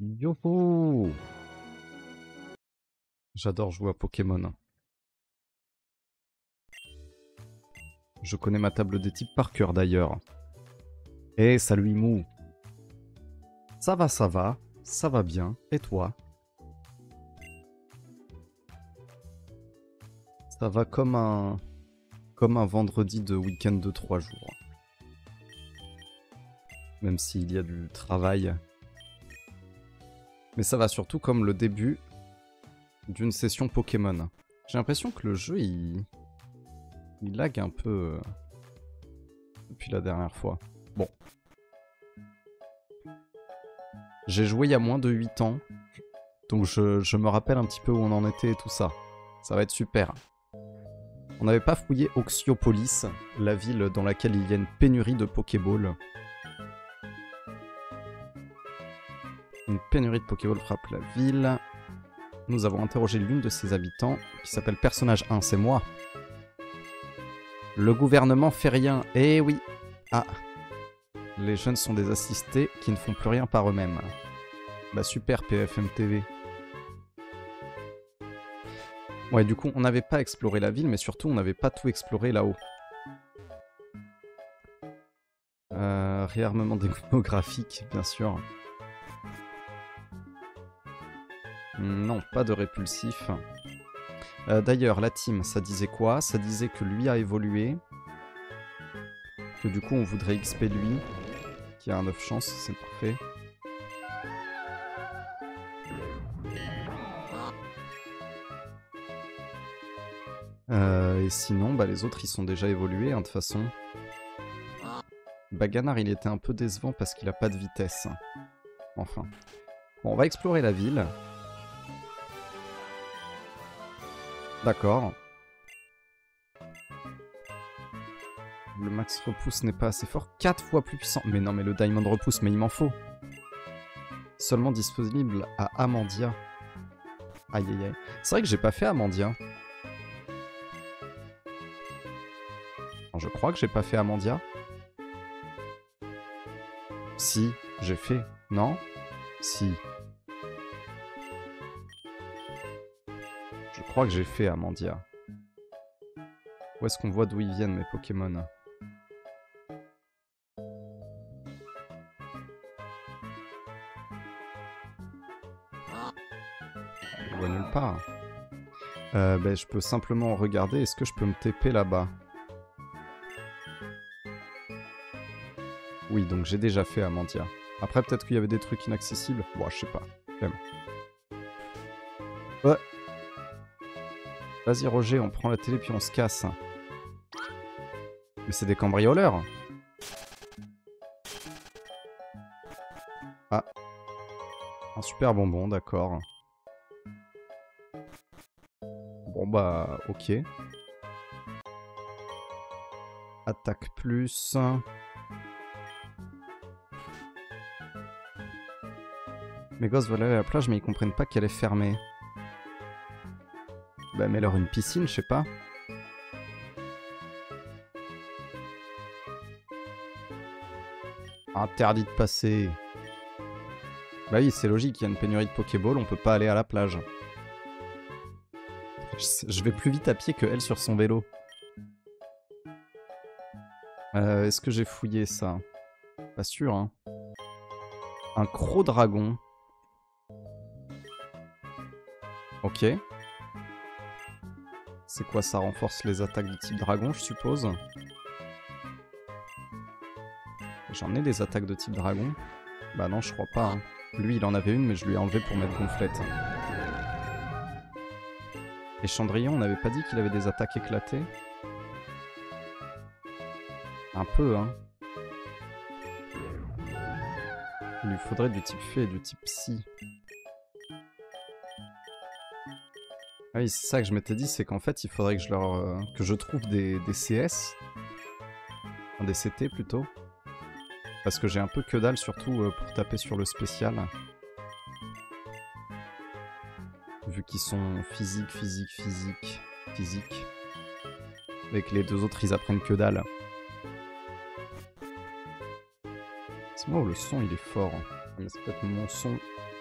Youhou! J'adore jouer à Pokémon. Je connais ma table des types par cœur d'ailleurs. Eh, salut Imou! Ça va bien. Et toi? Ça va comme un vendredi de week-end de 3 jours. Même s'il y a du travail. Mais ça va surtout comme le début d'une session Pokémon. J'ai l'impression que le jeu, il lag un peu depuis la dernière fois. Bon. J'ai joué il y a moins de 8 ans, donc je me rappelle un petit peu où on en était et tout ça. Ça va être super. On n'avait pas fouillé Oxyopolis, la ville dans laquelle il y a une pénurie de Pokéballs. Une pénurie de Pokéballs frappe la ville. Nous avons interrogé l'une de ses habitants, qui s'appelle Personnage 1, c'est moi. Le gouvernement fait rien, eh oui. Ah. Les jeunes sont des assistés qui ne font plus rien par eux-mêmes. Bah super PFM TV. Ouais, du coup, on n'avait pas exploré la ville, mais surtout, on n'avait pas tout exploré là-haut. Réarmement démographique, bien sûr. Non, pas de répulsif. D'ailleurs, la team, ça disait quoi? Ça disait que lui a évolué. Que du coup, on voudrait XP lui. Qui a un 9 chances, c'est parfait. Et sinon, bah, les autres, ils sont déjà évolués, hein, de toute façon. Baganar, il était un peu décevant parce qu'il a pas de vitesse. Enfin. Bon, on va explorer la ville. D'accord. Le max repousse n'est pas assez fort. 4 fois plus puissant. Mais non, mais le diamond repousse, mais il m'en faut. Seulement disponible à Amandia. Aïe aïe aïe. C'est vrai que j'ai pas fait Amandia. Alors, je crois que j'ai pas fait Amandia. Si, j'ai fait. Non? Si. Je crois que j'ai fait Amandia. Où est-ce qu'on voit d'où ils viennent mes Pokémon? Je vois nulle part. Ben, je peux simplement regarder. Est-ce que je peux me TP là-bas? Oui, donc j'ai déjà fait Amandia. Après, peut-être qu'il y avait des trucs inaccessibles. Bon, je sais pas. Ouais. Vas-y, Roger, on prend la télé puis on se casse. Mais c'est des cambrioleurs. Ah. Un super bonbon, d'accord. Bon bah, ok. Attaque plus. Mes gosses veulent aller à la plage mais ils comprennent pas qu'elle est fermée. Bah mets-leur une piscine, je sais pas. Interdit de passer. Bah oui, c'est logique, il y a une pénurie de Pokéball, on peut pas aller à la plage. Je vais plus vite à pied que elle sur son vélo. Est-ce que j'ai fouillé ça? Pas sûr, hein. Un Croc-Dragon. Ok. C'est quoi, ça renforce les attaques de type dragon, je suppose? J'en ai des attaques de type dragon. Bah non, je crois pas. Hein. Lui, il en avait une, mais je lui ai enlevé pour mettre gonflette. Et Chandrillon, on n'avait pas dit qu'il avait des attaques éclatées? Un peu, hein. Il lui faudrait du type fée et du type psy. Ah oui, c'est ça que je m'étais dit, c'est qu'en fait, il faudrait que je trouve des CS. Enfin, des CT plutôt. Parce que j'ai un peu que dalle, surtout pour taper sur le spécial. Vu qu'ils sont physique. Et que les deux autres, ils apprennent que dalle. C'est moi où le son, il est fort. Mais c'est peut-être mon son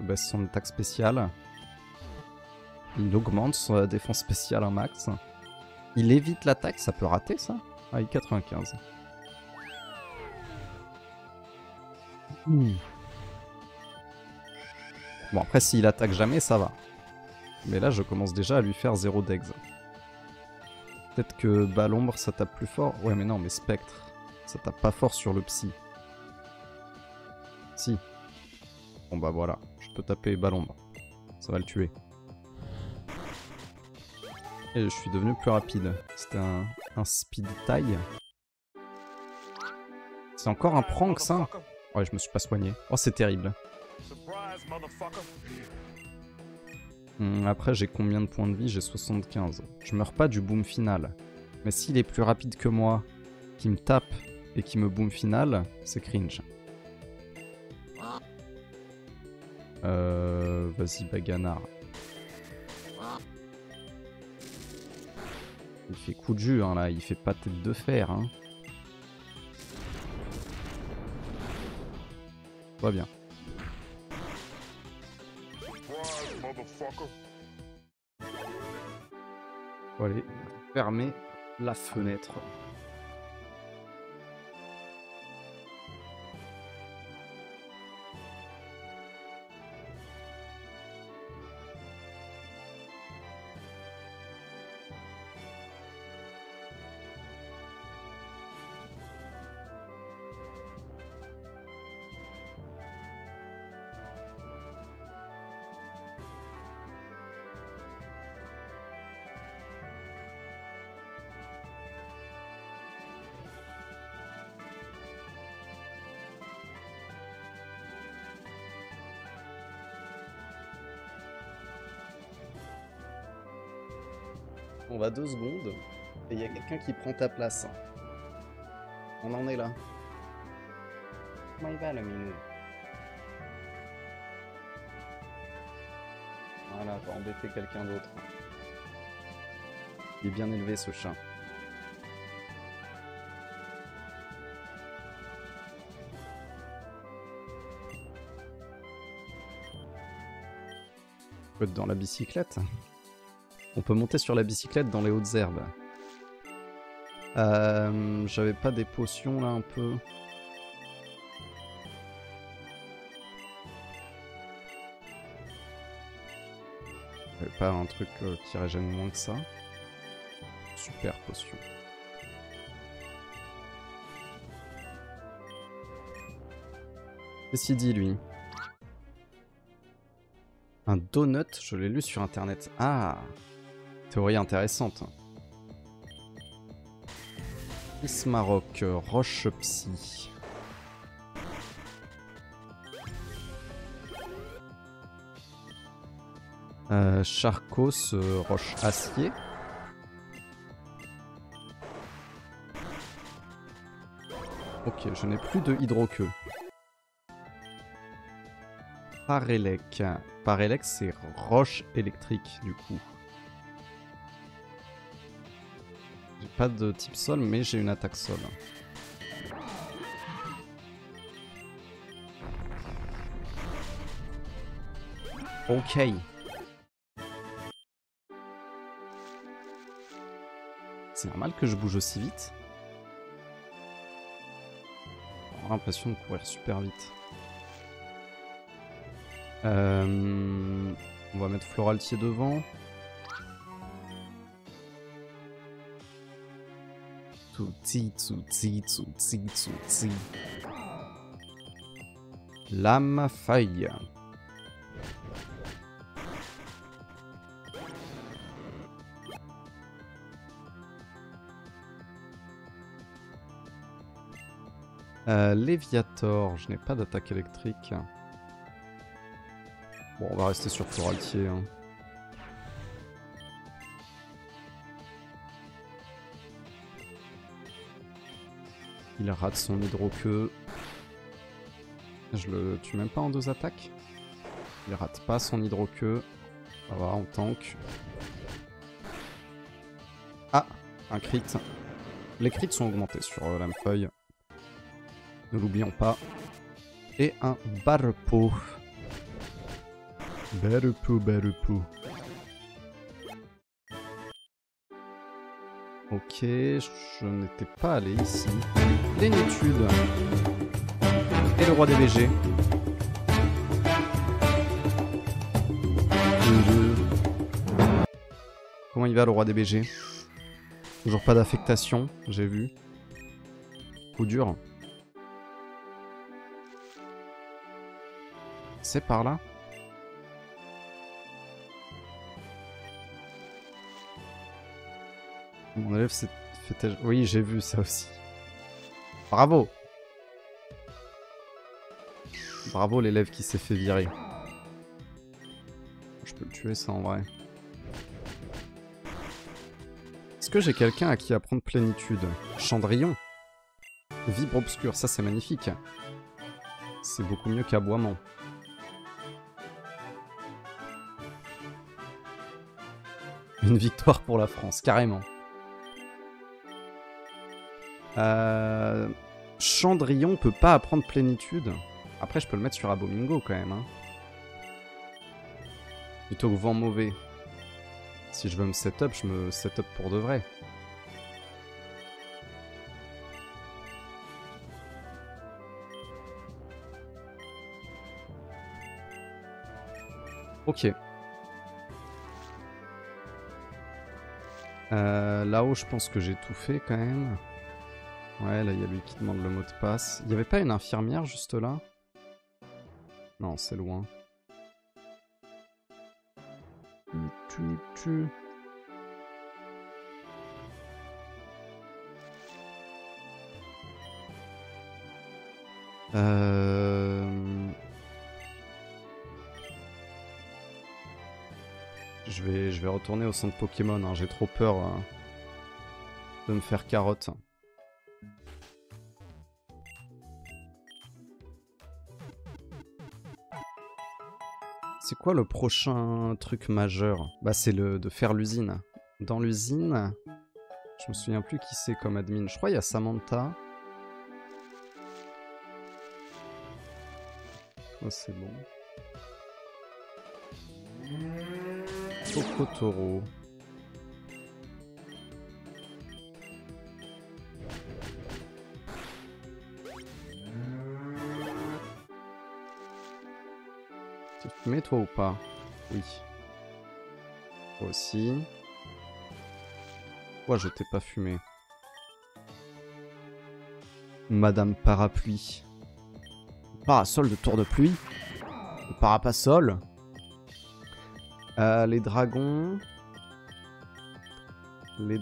baisse son attaque spéciale. Il augmente sa défense spéciale un max. Il évite l'attaque, ça peut rater ça? Ah, il 95. Bon, après, s'il attaque jamais, ça va. Mais là, je commence déjà à lui faire 0 dex. Peut-être que Balombre, ça tape plus fort. Ouais, mais non, mais Spectre, ça tape pas fort sur le psy. Si. Bon, bah voilà, je peux taper Balombre. Ça va le tuer. Et je suis devenu plus rapide. C'était un speed taille. C'est encore un prank, ça? Ouais, je me suis pas soigné. Oh, c'est terrible. Après, j'ai combien de points de vie? J'ai 75. Je meurs pas du boom final. Mais s'il est plus rapide que moi, qui me tape et qui me boom final, c'est cringe. Vas-y, Baganar. Il fait coup de jus, hein, là. Il fait pas tête de fer, hein. Tout va bien. Bon, allez, fermer la fenêtre. On va 2 secondes et il y a quelqu'un qui prend ta place. On en est là. Comment il va le minou? Voilà, va embêter quelqu'un d'autre. Il est bien élevé ce chat. On peut être dans la bicyclette. On peut monter sur la bicyclette dans les hautes herbes. J'avais pas des potions là un peu. J'avais pas un truc qui régène moins que ça. Super potion. Qu'est-ce qu'il dit lui? Un donut, je l'ai lu sur internet. Ah! Théorie intéressante. Ismarok, Roche Psy. Charcos, Roche Acier. Ok, je n'ai plus de hydroqueux. Parélec. Parélec, c'est roche électrique, du coup. J'ai pas de type sol, mais j'ai une attaque sol. Ok. C'est normal que je bouge aussi vite. J'ai l'impression de courir super vite. On va mettre Floraltier devant. Tsuti, tsuti, tsuti, tsuti. Lame feuille. Léviator, je n'ai pas d'attaque électrique. Bon, on va rester sur Floraltier. Hein. Il rate son hydroqueux. Je le tue même pas en 2 attaques. Il rate pas son hydroqueux. Ça va, on tank. Ah, un crit. Les crits sont augmentés sur Lamefeuille. Ne l'oublions pas. Et un Barrepo. Berupou, Berupou. Ok, je n'étais pas allé ici. Plénitude. Et le roi des BG. Comment il va le roi des BG? Toujours pas d'affectation, j'ai vu. Coup dur. C'est par là? Mon élève s'est fait... Oui, j'ai vu ça aussi. Bravo! Bravo l'élève qui s'est fait virer. Je peux le tuer ça en vrai. Est-ce que j'ai quelqu'un à qui apprendre plénitude? Cendrillon. Vibre obscur, ça c'est magnifique. C'est beaucoup mieux qu'aboiement. Une victoire pour la France, carrément. Cendrillon peut pas apprendre plénitude. Après, je peux le mettre sur Abomingo quand même. Hein. Plutôt que vent mauvais. Si je veux me setup, je me setup pour de vrai. Ok. Là-haut, je pense que j'ai tout fait quand même. Ouais, là, il y a lui qui demande le mot de passe. Il n'y avait pas une infirmière juste là? Non, c'est loin. Je vais retourner au centre Pokémon, hein. J'ai trop peur de me faire carotte. C'est quoi le prochain truc majeur? Bah c'est de faire l'usine. Dans l'usine, je me souviens plus qui c'est comme admin. Je crois qu'il y a Samantha. Oh c'est bon. Tokotoro. Tu fumé toi ou pas? Oui. Toi aussi. Pourquoi je t'ai pas fumé? Madame Parapluie. Parasol de tour de pluie. Le parapasol. Les dragons... Les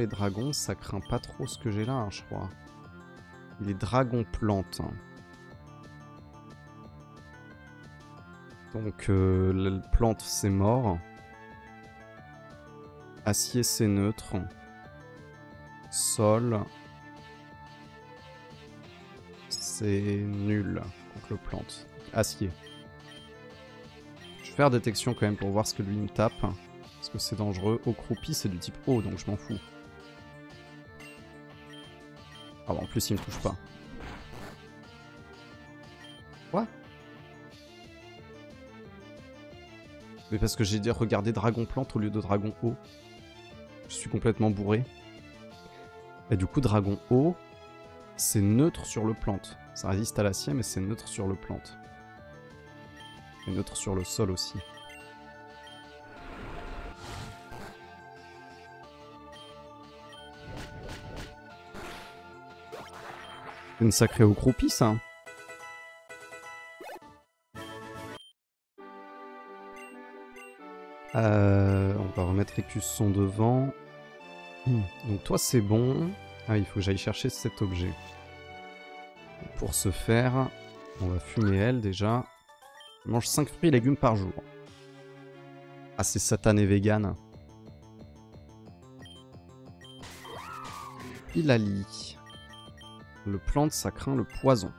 dragons, ça craint pas trop ce que j'ai là, hein, je crois. Les dragons plantes. Donc, la plante, c'est mort. Acier, c'est neutre. Sol... C'est nul contre le plante. Acier. Je vais faire détection quand même pour voir ce que lui me tape. Parce que c'est dangereux. Eau croupie, c'est du type eau, donc je m'en fous. Ah bon, en plus, il me touche pas. Quoi? Mais parce que j'ai dit regarder dragon plante au lieu de dragon eau. Je suis complètement bourré. Et du coup, dragon eau, c'est neutre sur le plante. Ça résiste à l'acier, mais c'est neutre sur le plante. Et neutre sur le sol aussi. Une sacrée eau croupie, ça. On va remettre Écusson devant. Donc toi, c'est bon. Ah, il faut que j'aille chercher cet objet. Pour ce faire, on va fumer elle déjà. Je mange 5 fruits et légumes par jour. Ah, c'est satané vegan. Hilali. Le plante, ça craint le poison.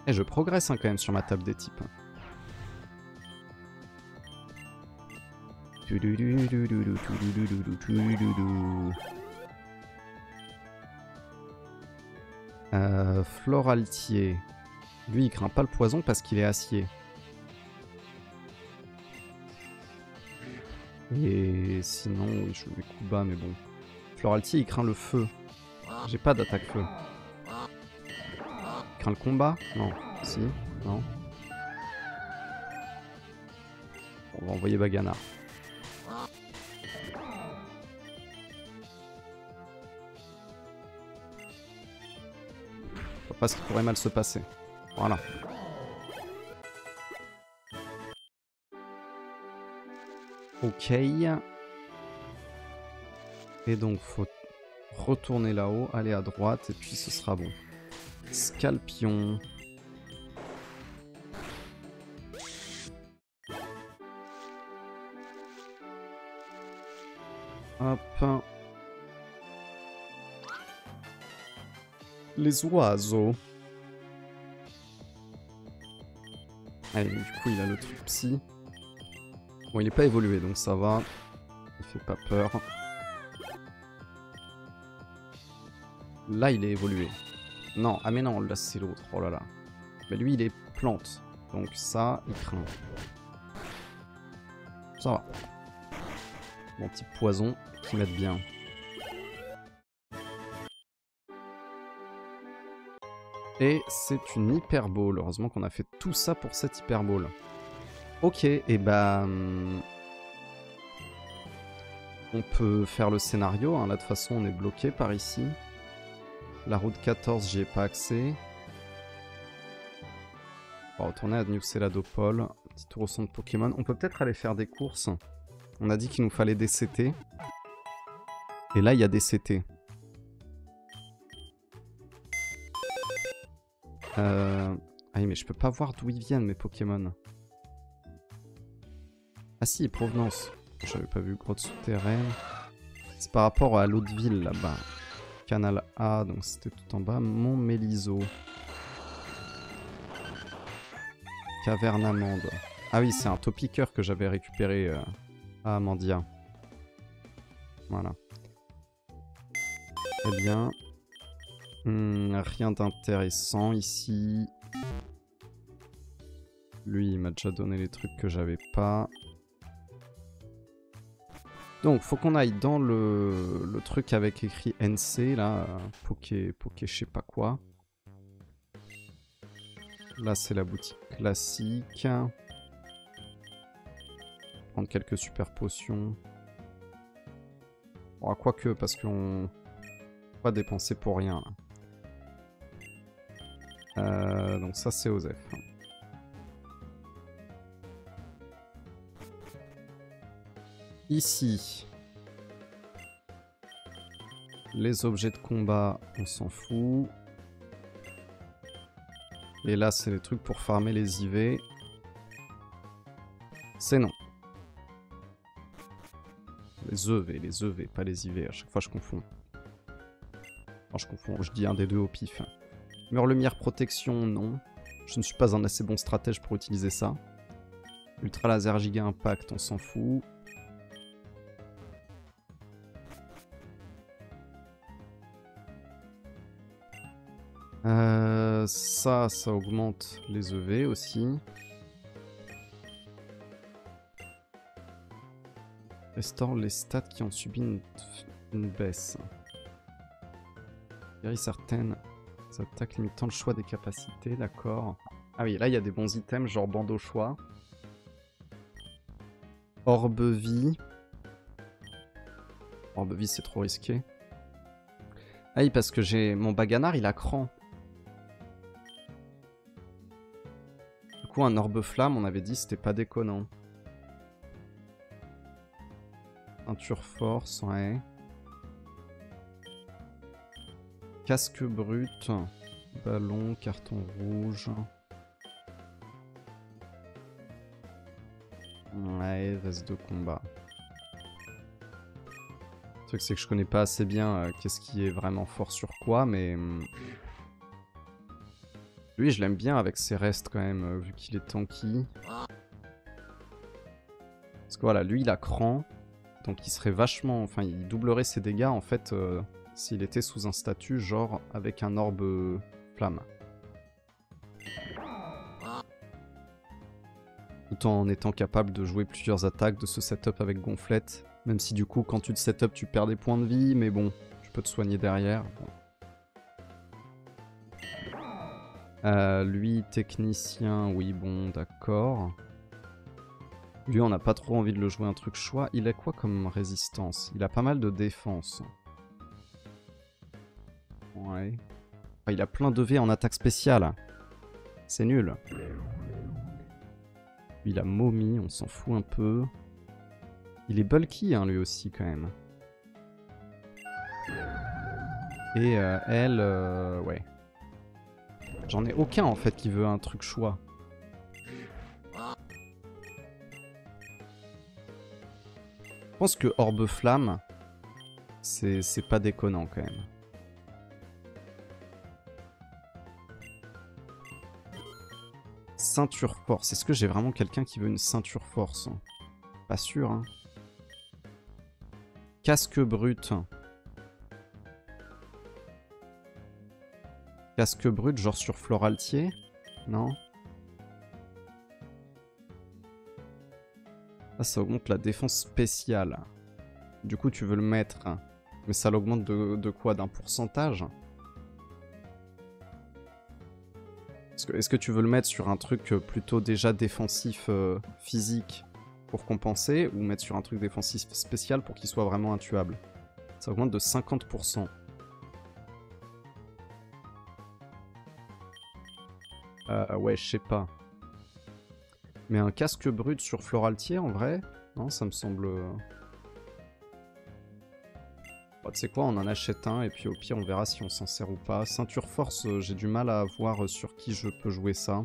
Et je progresse hein, quand même sur ma table des types. Floraltier. Lui, il craint pas le poison parce qu'il est acier. Et sinon, oui, je vais coup bas, mais bon. Floralti, il craint le feu. J'ai pas d'attaque feu. Il craint le combat? Non. Si? Non. On va envoyer Baganard. Je vois pas ce qui pourrait mal se passer. Voilà. Ok. Et donc, faut retourner là-haut, aller à droite, et puis ce sera bon. Scalpion. Hop. Les oiseaux. Allez, du coup, il a le truc psy. Bon, il n'est pas évolué, donc ça va. Il fait pas peur. Là, il est évolué. Non, ah mais non, là, c'est l'autre. Oh là là. Mais lui, il est plante. Donc ça, il craint. Ça va. Mon petit poison qui m'aide bien. Et c'est une hyperbole. Heureusement qu'on a fait tout ça pour cette hyperbole. Ok, et ben... on peut faire le scénario. Hein. Là, de toute façon, on est bloqué par ici. La route 14, j'y ai pas accès. On va retourner à New Céladopol. Petit tour au centre Pokémon. On peut peut-être aller faire des courses. On a dit qu'il nous fallait des CT. Et là, il y a des CT. Ah oui, mais je peux pas voir d'où ils viennent, mes Pokémon. Ah si, provenance. J'avais pas vu grotte souterraine. C'est par rapport à l'autre ville, là-bas. Canal A, donc c'était tout en bas. Mont Méliso. Caverne Amande. Ah oui, c'est un Topiqueur que j'avais récupéré à Amandia. Voilà. Très bien. Rien d'intéressant ici. Lui, il m'a déjà donné les trucs que j'avais pas. Donc, faut qu'on aille dans le truc avec écrit NC, là. Poké, je sais pas quoi. Là, c'est la boutique classique. Prendre quelques super potions. Bon, quoique, parce qu'on va pas dépenser pour rien. Donc ça, c'est Osef. Ici, les objets de combat, on s'en fout. Et là, c'est les trucs pour farmer les IV. C'est non. Les EV, pas les IV. À chaque fois, je confonds. Enfin, je confonds, je dis un des deux au pif. Murlemire protection, non. Je ne suis pas un assez bon stratège pour utiliser ça. Ultra laser giga impact, on s'en fout. Ça augmente les EV aussi. Restaure les stats qui ont subi une baisse. Guérit certaines attaques limitant le choix des capacités, d'accord. Ah oui, là il y a des bons items, genre bandeau choix. Orbe vie. Orbe vie, c'est trop risqué. Ah oui, parce que j'ai mon Baganard, il a cran. Du coup, un orbe flamme, on avait dit, c'était pas déconnant. Peinture force, ouais. Casque brut. Ballon, carton rouge. Ouais, veste de combat. Le truc, c'est que je connais pas assez bien qu'est-ce qui est vraiment fort sur quoi, mais... lui, je l'aime bien avec ses restes quand même, vu qu'il est tanky. Parce que voilà, lui, il a cran. Donc il serait vachement... Enfin, il doublerait ses dégâts, en fait, s'il était sous un statut, genre avec un orbe flamme. tout en étant capable de jouer plusieurs attaques, de se setup avec gonflette. Même si du coup, quand tu te setup, tu perds des points de vie, mais bon, tu peux te soigner derrière. Bon. Lui, technicien, oui, bon, d'accord. Lui, on n'a pas trop envie de le jouer un truc choix. Il a quoi comme résistance? Il a pas mal de défense. Ouais. Ah, il a plein de V en attaque spéciale. C'est nul. Il a momie, on s'en fout un peu. Il est bulky, hein, lui aussi, quand même. Et elle, ouais. J'en ai aucun, en fait, qui veut un truc choix. Je pense que Orbe Flamme, c'est pas déconnant, quand même. Ceinture force. Est-ce que j'ai vraiment quelqu'un qui veut une ceinture force? Pas sûr, hein. Casque brut. Casque brut, genre sur Floraltier? Non? Ah, ça augmente la défense spéciale. Du coup, tu veux le mettre. Mais ça l'augmente de quoi? D'un pourcentage? Est-ce que tu veux le mettre sur un truc plutôt déjà défensif physique pour compenser, ou mettre sur un truc défensif spécial pour qu'il soit vraiment intuable? Ça augmente de 50%. Ouais, je sais pas. Mais un casque brut sur Floraltier, en vrai? Non, ça me semble... Bon, tu sais quoi, on en achète un, et puis au pire, on verra si on s'en sert ou pas. Ceinture force, j'ai du mal à voir sur qui je peux jouer ça.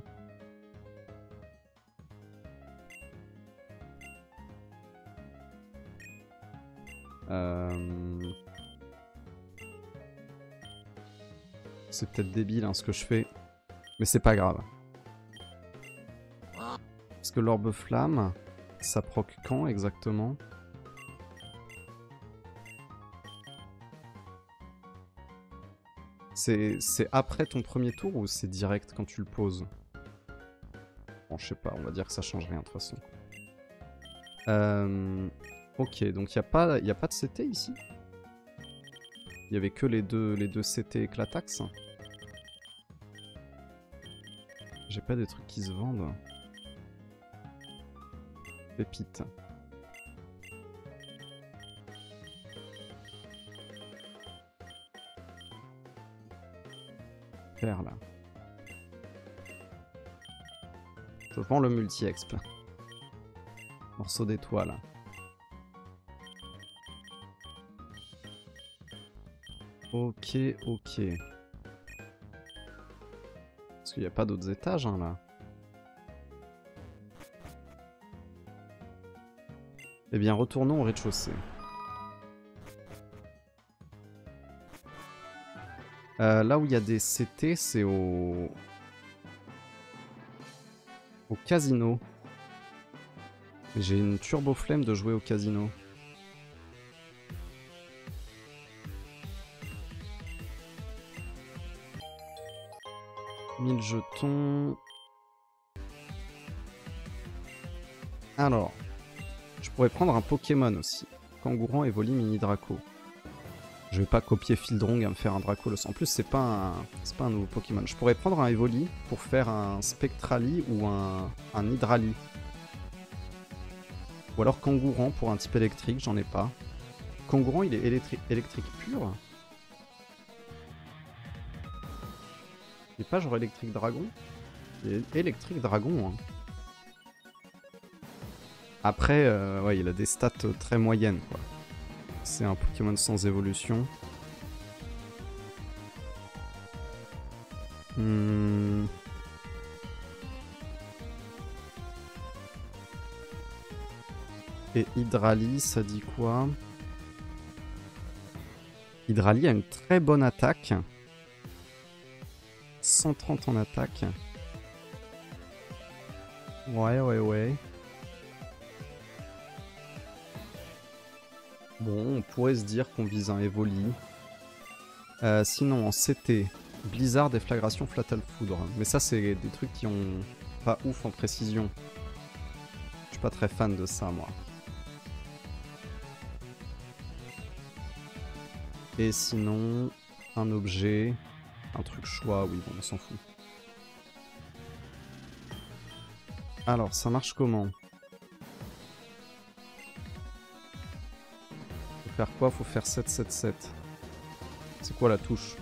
C'est peut-être débile, hein, ce que je fais. Mais c'est pas grave. Parce que l'orbe flamme, ça proc quand exactement? C'est après ton premier tour ou c'est direct quand tu le poses? Bon, je sais pas, on va dire que ça change rien de toute façon. Ok, donc il n'y a pas de CT ici? Il y avait que les deux CT éclatax? J'ai pas des trucs qui se vendent. Pépite. Perle. Je vends le multi-exp. Morceau d'étoile. Ok, ok. Parce qu'il n'y a pas d'autres étages, hein, là. Eh bien, retournons au rez-de-chaussée. Là où il y a des CT, c'est au casino. J'ai une turbo flemme de jouer au casino. « 1000 jetons... » Alors, je pourrais prendre un Pokémon aussi. Kangouran, Evoli, Mini Draco. Je vais pas copier Fildrong à me faire un Dracolos. En plus, c'est pas un nouveau Pokémon. Je pourrais prendre un Evoli pour faire un Spectrali ou un Hydrali. Ou alors Kangouran pour un type électrique, j'en ai pas. Kangouran, il est électrique pur. Il est pas genre électrique dragon? Il est électrique dragon. Hein. Après, ouais, il a des stats très moyennes, quoi. C'est un Pokémon sans évolution. Et Hydrali, ça dit quoi? Hydrali a une très bonne attaque. 130 en attaque. Ouais, ouais, ouais. Bon, on pourrait se dire qu'on vise un Evoli. Sinon, en CT, Blizzard, Déflagration, Fatal Foudre. Mais ça, c'est des trucs qui ont pas ouf en précision. pas très fan de ça, moi. Et sinon, un objet, un truc choix, oui, bon, on s'en fout. Alors, ça marche comment? Faut faire quoi? Faut faire 7, 7, 7. C'est quoi la touche?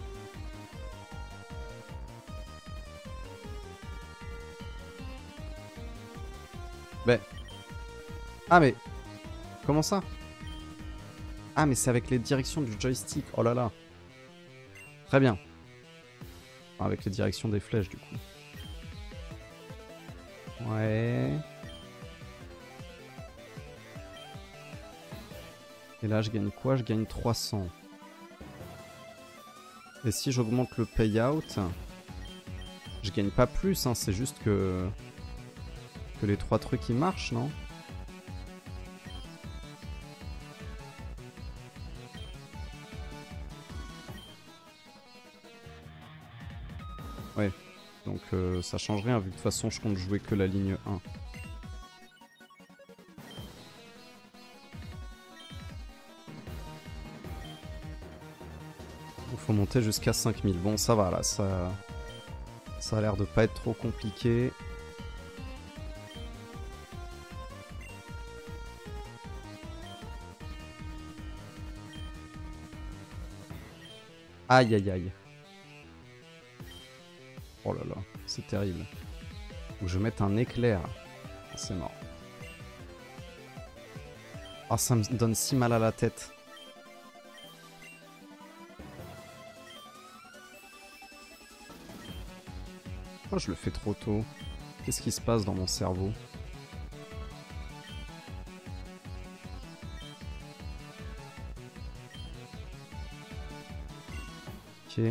Ben... Ah mais... Comment ça? Ah mais c'est avec les directions du joystick. Oh là là. Très bien. Enfin, avec les directions des flèches du coup. Ouais. Et là je gagne quoi? Je gagne 300. Et si j'augmente le payout, je gagne pas plus, hein, c'est juste que les 3 trucs ils marchent, non? Ouais, donc ça change rien vu que de toute façon je compte jouer que la ligne 1. Il faut monter jusqu'à 5000. Bon, ça va là, ça a l'air de pas être trop compliqué. Aïe aïe aïe. Oh là là, c'est terrible. Faut que je mette un éclair. C'est mort. Oh, ça me donne si mal à la tête. Oh, je le fais trop tôt. Qu'est-ce qui se passe dans mon cerveau? Ok.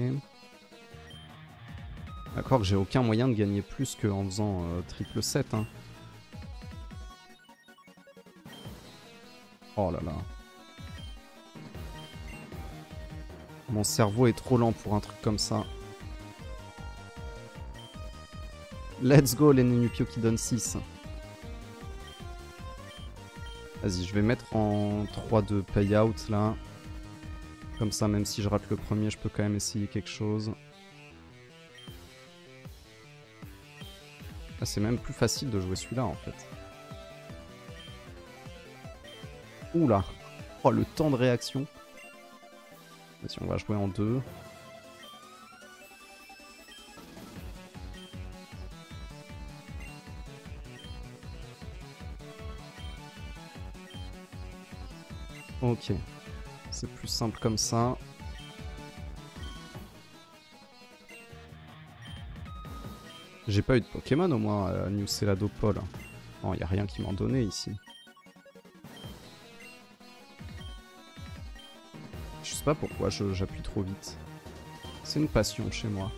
D'accord que j'ai aucun moyen de gagner plus qu'en faisant triple 7. Hein. Oh là là. Mon cerveau est trop lent pour un truc comme ça. Let's go les Nenupio qui donnent 6. Vas-y, je vais mettre en 3 de payout là. Comme ça, même si je rate le premier, je peux quand même essayer quelque chose. Ah, c'est même plus facile de jouer celui-là en fait. Oula. Oh, le temps de réaction. Vas-y, on va jouer en 2. Ok. C'est plus simple comme ça. J'ai pas eu de Pokémon au moins à New Celadopol. Non, y a rien qui m'en donnait ici. Je sais pas pourquoi j'appuie trop vite. C'est une passion chez moi.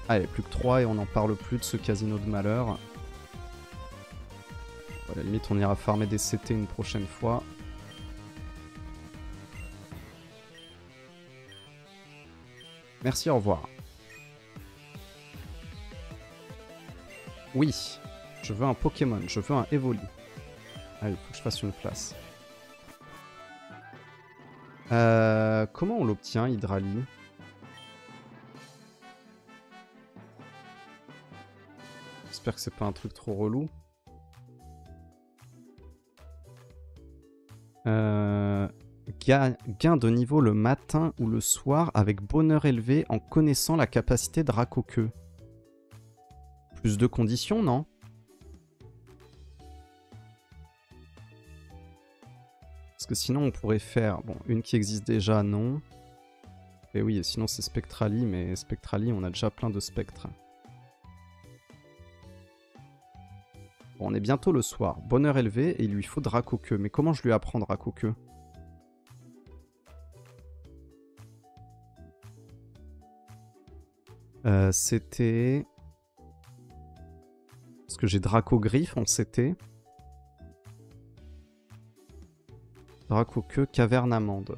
Allez, plus que 3 et on n'en parle plus de ce casino de malheur. À la limite, on ira farmer des CT une prochaine fois. Merci, au revoir. Oui, je veux un Pokémon, je veux un Evoli. Ah, il faut que je fasse une place. Comment on l'obtient, Hydralie? J'espère que c'est pas un truc trop relou. Gain de niveau le matin ou le soir avec bonheur élevé en connaissant la capacité de Dracoqueux. Plus de conditions, non? Parce que sinon on pourrait faire... Bon, une qui existe déjà, non. Et oui, et sinon c'est Spectralie, mais Spectralie, on a déjà plein de spectres. Bon, on est bientôt le soir. Bonheur élevé et il lui faut Dracoqueux. Mais comment je lui apprends Dracoqueux? C'était... Parce que j'ai Dracogriffe en CT. Dracoqueux, caverne amande.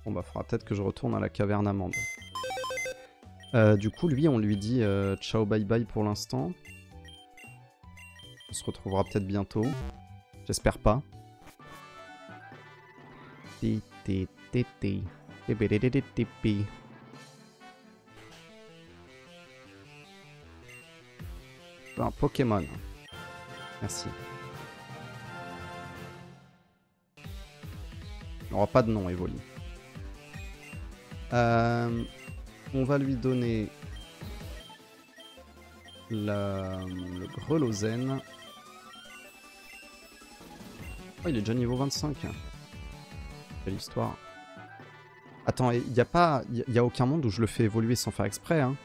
Bon bah faudra peut-être que je retourne à la caverne amande. Du coup, lui, on lui dit ciao bye bye pour l'instant. On se retrouvera peut-être bientôt. J'espère pas. Un Pokémon. Merci. Il n'aura pas de nom, Evoli. On va lui donner le Grelozen. Oh, il est déjà niveau 25. Quelle histoire. Attends, il n'y a pas... Y a aucun monde où je le fais évoluer sans faire exprès, hein.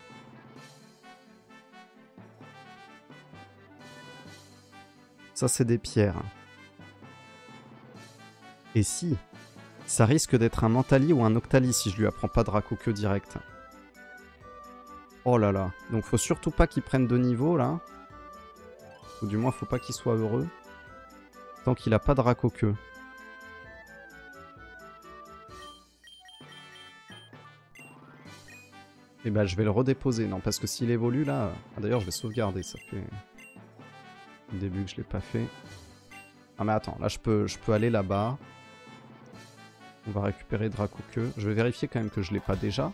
Ça, c'est des pierres. Et si, ça risque d'être un Mentali ou un Octali si je lui apprends pas Dracoqueux direct. Oh là là. Donc faut surtout pas qu'il prenne de niveau, là. Ou du moins, faut pas qu'il soit heureux. Tant qu'il a pas Dracoqueux. Et bah je vais le redéposer. Non, parce que s'il évolue, là... Ah, d'ailleurs, je vais sauvegarder, ça fait... Le début que je l'ai pas fait. Ah mais attends, là je peux aller là-bas. On va récupérer Dracoqueux. Je vais vérifier quand même que je l'ai pas déjà.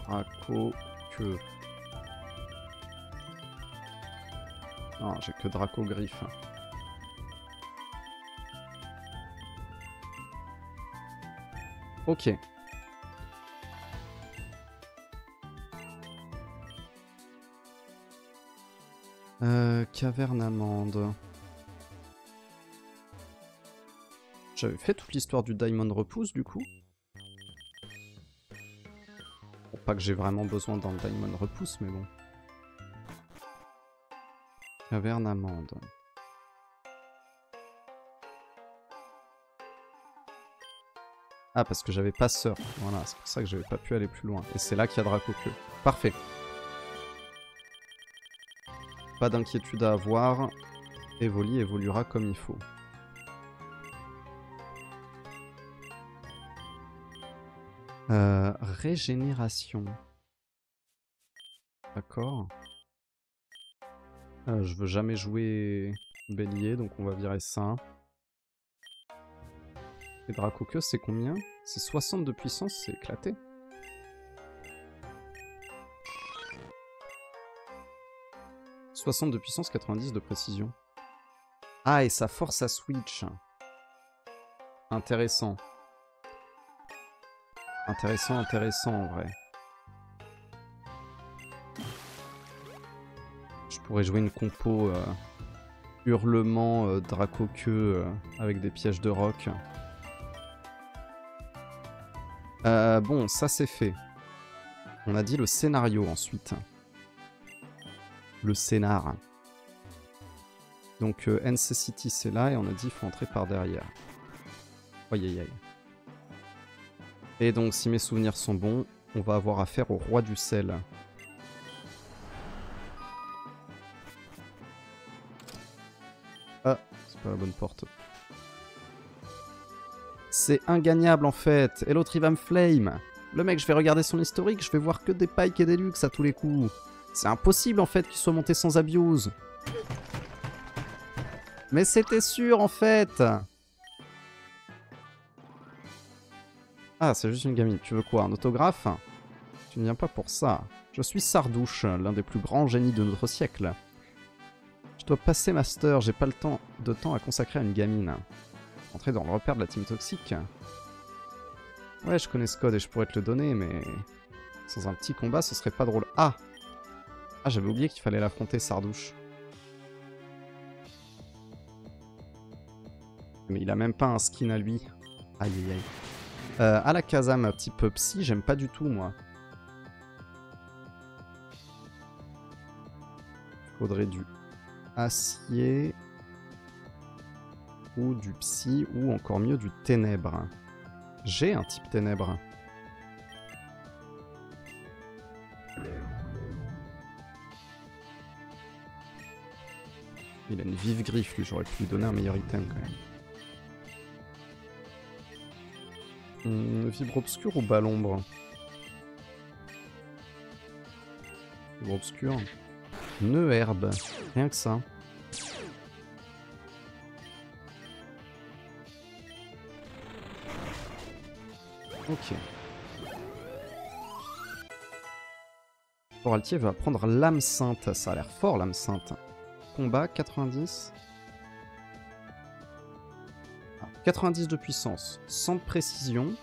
Dracoqueux. Non, j'ai que Dracogriffe. Ok. Caverne amande. J'avais fait toute l'histoire du Diamond Repousse du coup. Bon, pas que j'ai vraiment besoin d'un Diamond Repousse, mais bon. Caverne amande. Ah, parce que j'avais pas sœur. Voilà, c'est pour ça que j'avais pas pu aller plus loin. Et c'est là qu'il y a Dracoqueux. Parfait. Pas d'inquiétude à avoir. Evoli évoluera comme il faut. Régénération. D'accord. Je veux jamais jouer bélier, donc on va virer ça. Et Dracoqueux, c'est combien? C'est 60 de puissance, c'est éclaté. « 60 de puissance, 90 de précision. » Ah, et ça force à switch. Intéressant. Intéressant en vrai. Je pourrais jouer une compo hurlement Dracoqueux avec des pièges de roc. Bon, ça c'est fait. On a dit le scénario ensuite. Le scénar. Donc NC City c'est là et on a dit qu'il faut entrer par derrière. Aïe aïe aïe. Et donc si mes souvenirs sont bons, on va avoir affaire au roi du sel. Ah, c'est pas la bonne porte. C'est ingagnable en fait. Et l'autre il va me flame. Le mec, je vais regarder son historique, je vais voir que des pikes et des luxe à tous les coups. C'est impossible en fait qu'il soit monté sans abuse. Mais c'était sûr en fait. Ah, c'est juste une gamine. Tu veux quoi, un autographe? Tu ne viens pas pour ça. Je suis Sardouche, l'un des plus grands génies de notre siècle. Je dois passer master, j'ai pas le temps à consacrer à une gamine. Entrer dans le repère de la team toxique. Ouais, je connais ce code et je pourrais te le donner, mais... Sans un petit combat, ce serait pas drôle. Ah! Ah, j'avais oublié qu'il fallait l'affronter, Sardouche. Mais il a même pas un skin à lui. Aïe aïe aïe. À la Kazam type psy, j'aime pas du tout, moi. Faudrait du acier... ou du psy, ou encore mieux du ténèbre. J'ai un type ténèbre. Il a une vive griffe, lui. J'aurais pu lui donner un meilleur item, quand même. Vibre obscur ou balle ombre? Vibre obscur. Nœud herbe. Rien que ça. Ok. Foraltier va prendre l'âme sainte. Ça a l'air fort, l'âme sainte. Combat, 90. 90 de puissance. 100 de précision.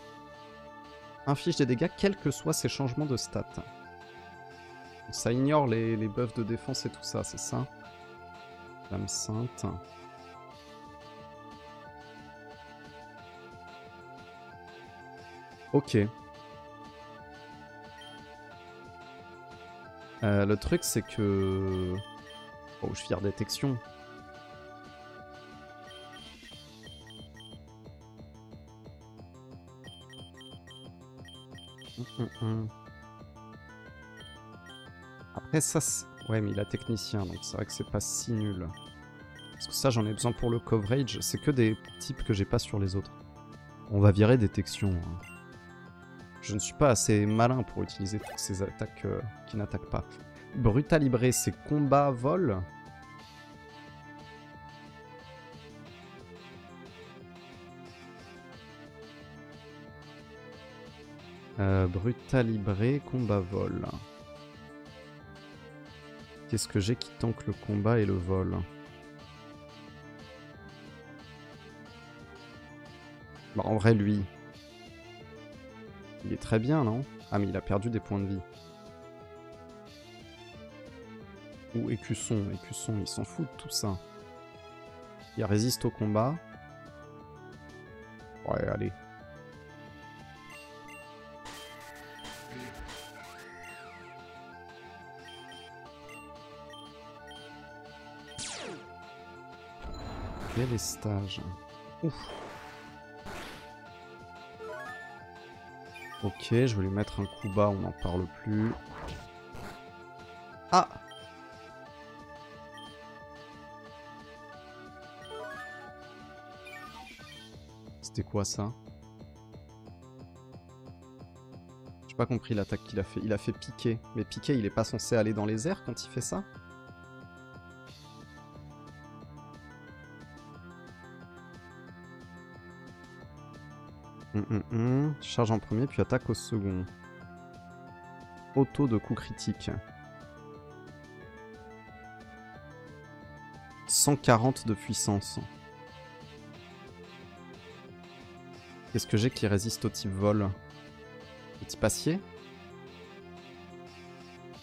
Inflige des dégâts, quels que soient ses changements de stats. Ça ignore les buffs de défense et tout ça, c'est ça? L'âme sainte. Ok. Le truc, c'est que... Oh, je vire détection. Après, ça... Ouais, mais il a technicien, donc c'est vrai que c'est pas si nul. Parce que ça, j'en ai besoin pour le coverage. C'est que des types que j'ai pas sur les autres. On va virer détection. Hein. Je ne suis pas assez malin pour utiliser toutes ces attaques qui n'attaquent pas. Brutalibré, c'est combat, vol. Brutalibré, combat, vol. Qu'est-ce que j'ai qui tank le combat et le vol? Bah, en vrai, lui... Il est très bien, non? Ah, mais il a perdu des points de vie. Ou Écusson. Écusson, il s'en fout de tout ça. Il résiste au combat. Ouais, allez. Délestage. Ouf. Ok, je vais lui mettre un coup bas, on n'en parle plus. Ah! C'était quoi ça? J'ai pas compris l'attaque qu'il a fait. Il a fait piquer. Mais piquer, il est pas censé aller dans les airs quand il fait ça? Charge en premier, puis attaque au second. Auto de coup critique. 140 de puissance. Qu'est-ce que j'ai qui résiste au type vol? Au type acier?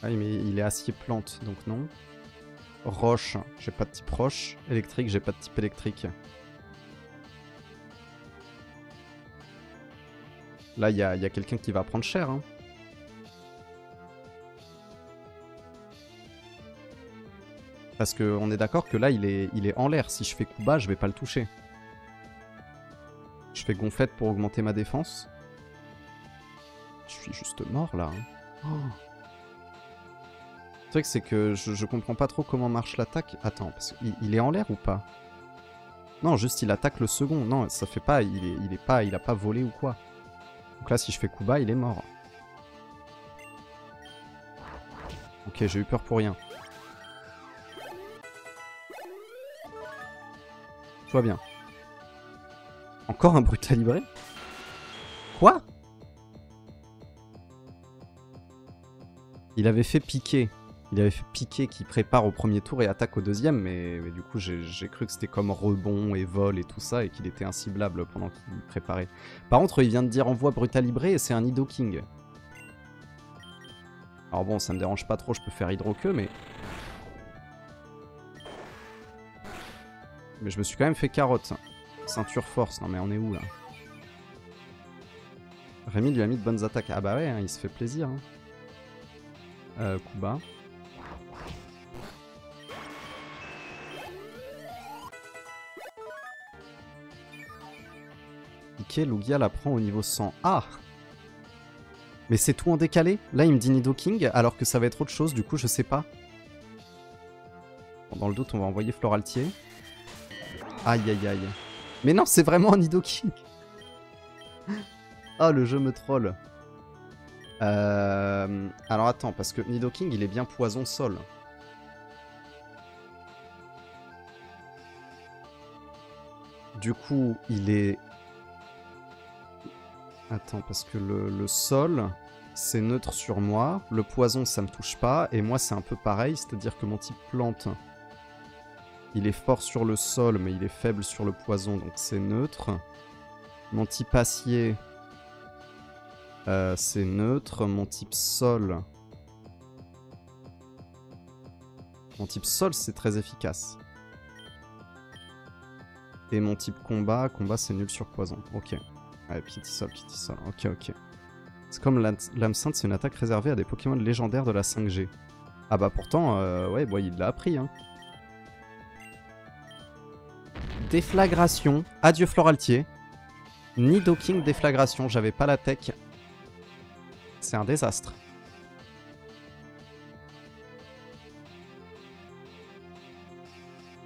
Ah oui, mais il est acier plante, donc non. Roche, j'ai pas de type roche. Électrique, j'ai pas de type électrique. Là, il y a quelqu'un qui va prendre cher. Hein. Parce qu'on est d'accord que là, il est en l'air. Si je fais coup bas, je vais pas le toucher. Je fais gonflette pour augmenter ma défense. Je suis juste mort, là. Hein. Oh. Le truc, c'est que je comprends pas trop comment marche l'attaque. Attends, parce qu'il est en l'air ou pas? Non, juste il attaque le second. Non, ça fait pas... Il a pas volé ou quoi. Donc là, si je fais coup bas, il est mort. Ok, j'ai eu peur pour rien. Tout va bien. Encore un brutalibré? Quoi? Il avait fait piquer. Il avait fait piquer qui prépare au premier tour et attaque au deuxième, mais du coup j'ai cru que c'était comme rebond et vol et tout ça et qu'il était inciblable pendant qu'il préparait. Par contre, il vient de dire envoie brutalibré et c'est un Nido King. Alors bon, ça me dérange pas trop, je peux faire hydro-queue, mais... Mais je me suis quand même fait carotte. Ceinture force, non mais on est où là? Rémi lui a mis de bonnes attaques. Ah bah ouais, hein, il se fait plaisir. Hein. Coup bas. Piqué, Lugia la prend au niveau 100. Ah! Mais c'est tout en décalé? Là il me dit Nido King alors que ça va être autre chose, du coup je sais pas. Bon, dans le doute, on va envoyer Floraltier. Aïe aïe aïe. Mais non, c'est vraiment un Nidoking. Ah, le jeu me troll. Alors attends, parce que Nidoking, il est bien poison-sol. Du coup, il est... Attends, parce que le sol, c'est neutre sur moi. Le poison, ça me touche pas. Et moi, c'est un peu pareil. C'est-à-dire que mon type plante, il est fort sur le sol, mais il est faible sur le poison. Donc c'est neutre. Mon type acier, c'est neutre. Mon type sol... Mon type sol, c'est très efficace. Et mon type combat, c'est nul sur poison. Ok. Ouais, Pity Sol. Ok, ok. C'est comme l'âme sainte, c'est une attaque réservée à des Pokémon légendaires de la 5G. Ah bah pourtant, ouais, bon, il l'a appris, hein. Déflagration. Adieu Floraltier. Nidoking déflagration. J'avais pas la tech. C'est un désastre.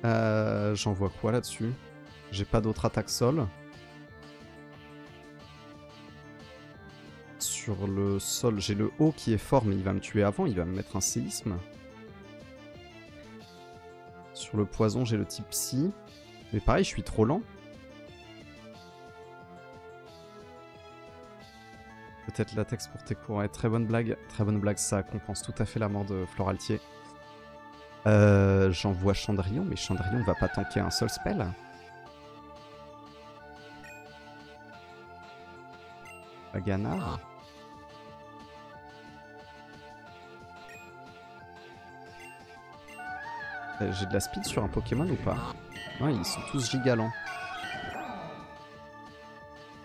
J'en vois quoi là-dessus? J'ai pas d'autre attaque sol. Sur le sol, j'ai le haut qui est fort, mais il va me tuer avant. Il va me mettre un séisme. Sur le poison, j'ai le type psy. Mais pareil, je suis trop lent. Peut-être latex pour tes cours. Ouais, très bonne blague. Très bonne blague, ça compense tout à fait la mort de Floraltier. J'envoie Chandrillon, mais Chandrillon va pas tanker un seul spell. Baganard. J'ai de la speed sur un Pokémon ou pas? Ouais, ils sont tous gigalents.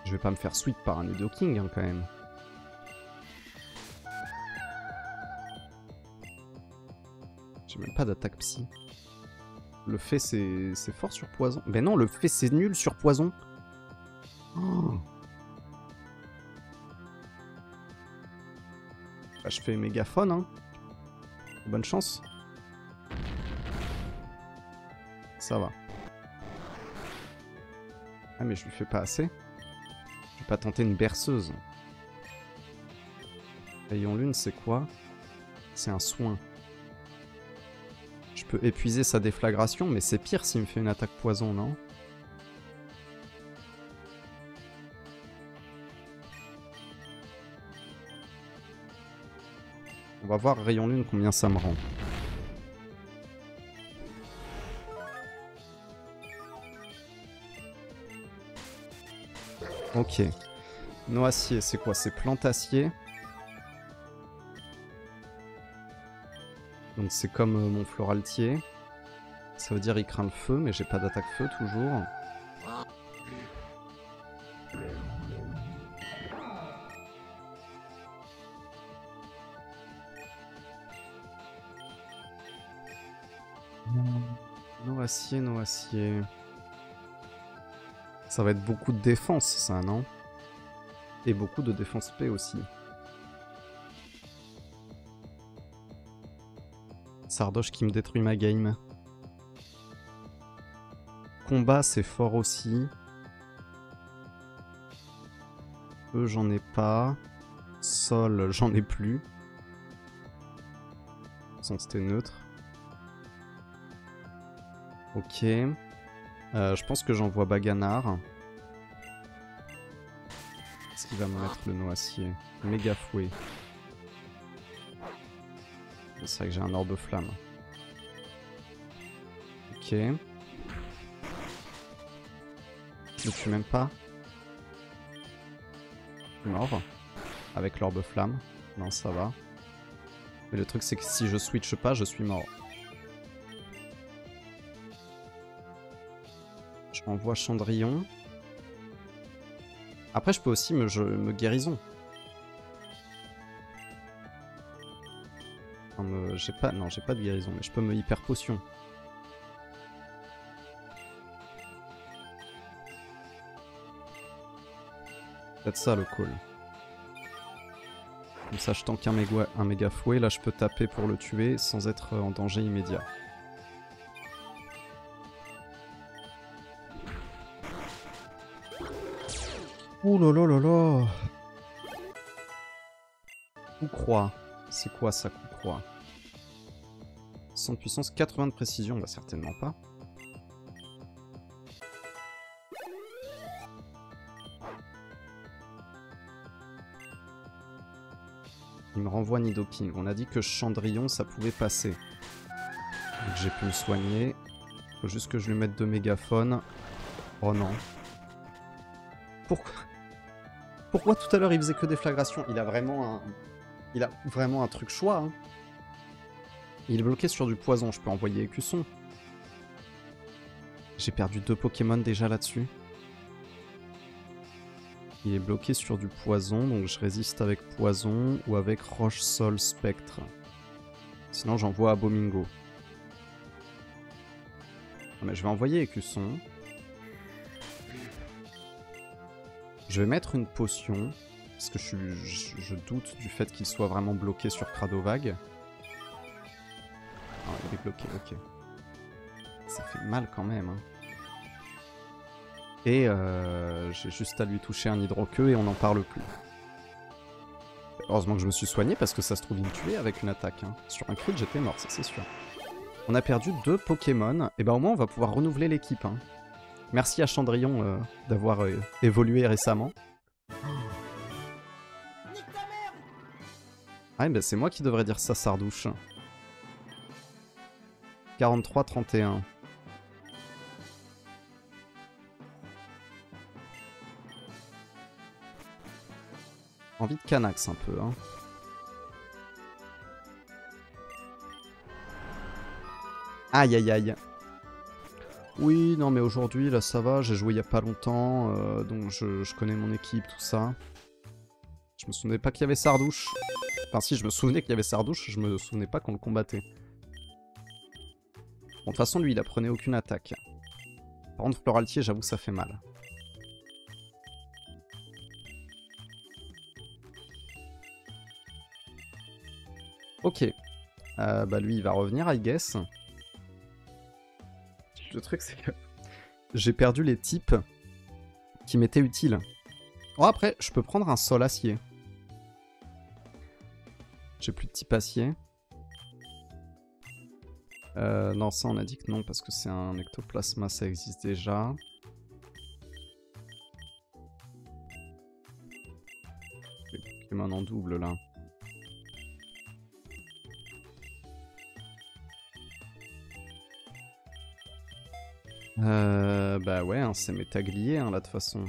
Je vais pas me faire sweep par un Nidoking hein, quand même. J'ai même pas d'attaque psy. Le fait c'est fort sur poison. Mais non, le fait c'est nul sur poison. Oh. Bah, je fais mégaphone, hein. Bonne chance. Ça va. Ah mais je lui fais pas assez. Je vais pas tenter une berceuse. Rayon lune c'est quoi? C'est un soin. Je peux épuiser sa déflagration, mais c'est pire s'il me fait une attaque poison, non? On va voir rayon lune combien ça me rend. Ok. Noacier, c'est quoi? C'est plantacier. Donc c'est comme mon Floraltier. Ça veut dire il craint le feu, mais j'ai pas d'attaque feu toujours. Noacier, Noacier. Ça va être beaucoup de défense, ça, non? Et beaucoup de défense P aussi. Sardoche qui me détruit ma game. Combat, c'est fort aussi. Eux, j'en ai pas. Sol, j'en ai plus. Sans c'était neutre. Ok. Je pense que j'envoie Baganard. Est-ce qu'il va me mettre le noacier? Méga fouet. C'est vrai que j'ai un orbe flamme. Ok. Je le tue même pas. Mort. Avec l'orbe flamme. Non, ça va. Mais le truc, c'est que si je switch pas, je suis mort. Je renvoie Chandrillon. Après, je peux aussi me guérison. J'ai pas, non, j'ai pas de guérison, mais je peux me hyper potion. Peut-être ça le call. Comme ça, je tank un méga fouet. Là, je peux taper pour le tuer sans être en danger immédiat. Ouh là là là là. Coup croix. C'est quoi ça, coup croix? 100 de puissance, 80 de précision, bah certainement pas. Il me renvoie Nidoking. On a dit que Cendrillon, ça pouvait passer. Donc j'ai pu me soigner. Faut juste que je lui mette 2 mégaphones. Oh non. Pourquoi tout à l'heure il faisait que des flagrations? Il a vraiment un truc choix. Hein. Il est bloqué sur du poison. Je peux envoyer Écusson. J'ai perdu 2 Pokémon déjà là-dessus. Il est bloqué sur du poison, donc je résiste avec poison ou avec roche, sol, spectre. Sinon j'envoie à Bomingo. Mais je vais envoyer Écusson. Je vais mettre une potion, parce que je doute du fait qu'il soit vraiment bloqué sur Cradovag. Ah, il est bloqué, ok. Ça fait mal quand même. Hein. Et j'ai juste à lui toucher un hydroqueux et on n'en parle plus. Heureusement que je me suis soigné parce que ça se trouve il me tuait avec une attaque. Hein. Sur un crit j'étais mort, ça c'est sûr. On a perdu 2 Pokémon, et bah au moins on va pouvoir renouveler l'équipe. Hein. Merci à Cendrillon d'avoir évolué récemment. Ah bah c'est moi qui devrais dire ça, Sardouche. 43-31. Envie de Canax un peu, hein. Aïe aïe aïe. Oui, non mais aujourd'hui, là ça va, j'ai joué il y a pas longtemps, donc je connais mon équipe, tout ça. Je me souvenais pas qu'il y avait Sardouche. Enfin si, je me souvenais qu'il y avait Sardouche, je me souvenais pas qu'on le combattait. Bon, de toute façon, lui, il apprenait aucune attaque. Par contre, Floraltier, j'avoue, ça fait mal. Ok. Bah lui, il va revenir, I guess. Le truc, c'est que j'ai perdu les types qui m'étaient utiles. Oh, après, je peux prendre un sol acier. J'ai plus de type acier. Non, ça, on a dit que non, parce que c'est un ectoplasma, ça existe déjà. Les Pokémon en double, là. Bah ouais, hein, c'est métaglié, hein, là, de toute façon.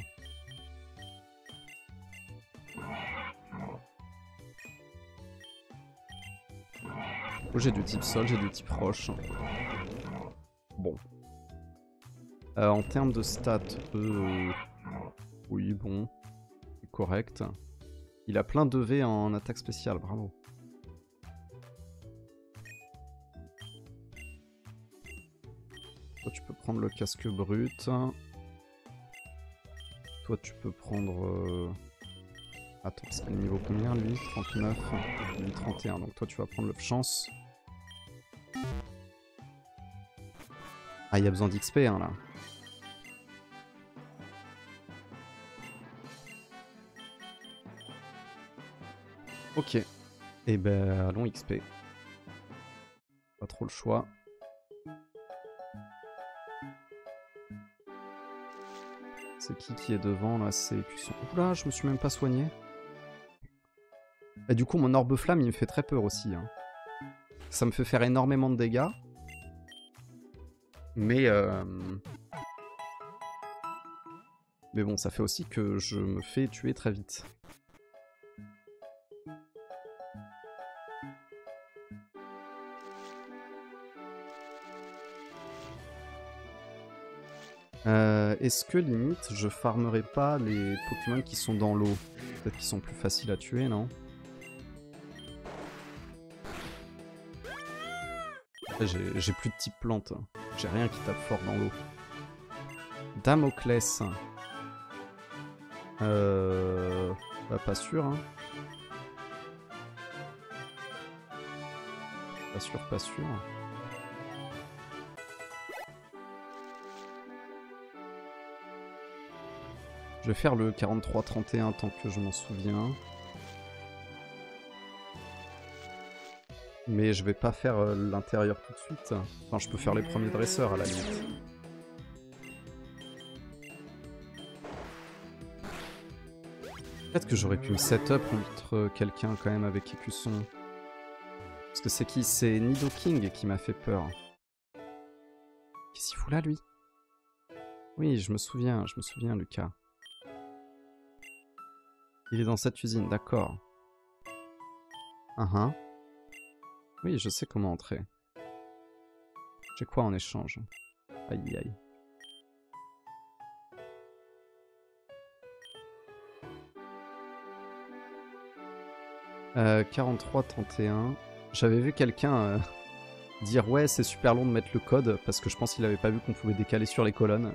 Oh, j'ai du type sol, j'ai du type roche. Bon. En termes de stats, oui, bon. Correct. Il a plein de V en attaque spéciale, bravo. Toi, tu peux prendre le casque brut. Toi, tu peux prendre... Attends, c'est le niveau combien, lui? 39. Lui, 31. Donc toi, tu vas prendre le chance. Ah, il y a besoin d'XP, hein, là. Ok. Et ben, allons XP. Pas trop le choix. C'est qui est devant, là? C'est Écusson. Oula, je me suis même pas soigné. Et du coup, mon orbe flamme, il me fait très peur aussi. Hein. Ça me fait faire énormément de dégâts. Mais bon, ça fait aussi que je me fais tuer très vite. Est-ce que limite je farmerai pas les Pokémon qui sont dans l'eau? Peut-être qu'ils sont plus faciles à tuer, non? J'ai plus de type plante. J'ai rien qui tape fort dans l'eau. Damoclès. Bah pas sûr, hein. Pas sûr, pas sûr. Je vais faire le 43-31 tant que je m'en souviens. Mais je vais pas faire l'intérieur tout de suite. Enfin, je peux faire les premiers dresseurs à la limite. Peut-être que j'aurais pu me setup contre quelqu'un quand même avec Écusson. Parce que c'est qui? C'est Nidoking qui m'a fait peur. Qu'est-ce qu'il fout là, lui? Oui, je me souviens, Lucas. Il est dans cette usine, d'accord. Oui, je sais comment entrer. J'ai quoi en échange? Aïe aïe. « 43-31. J'avais vu quelqu'un dire « Ouais, c'est super long de mettre le code » parce que je pense qu'il avait pas vu qu'on pouvait décaler sur les colonnes.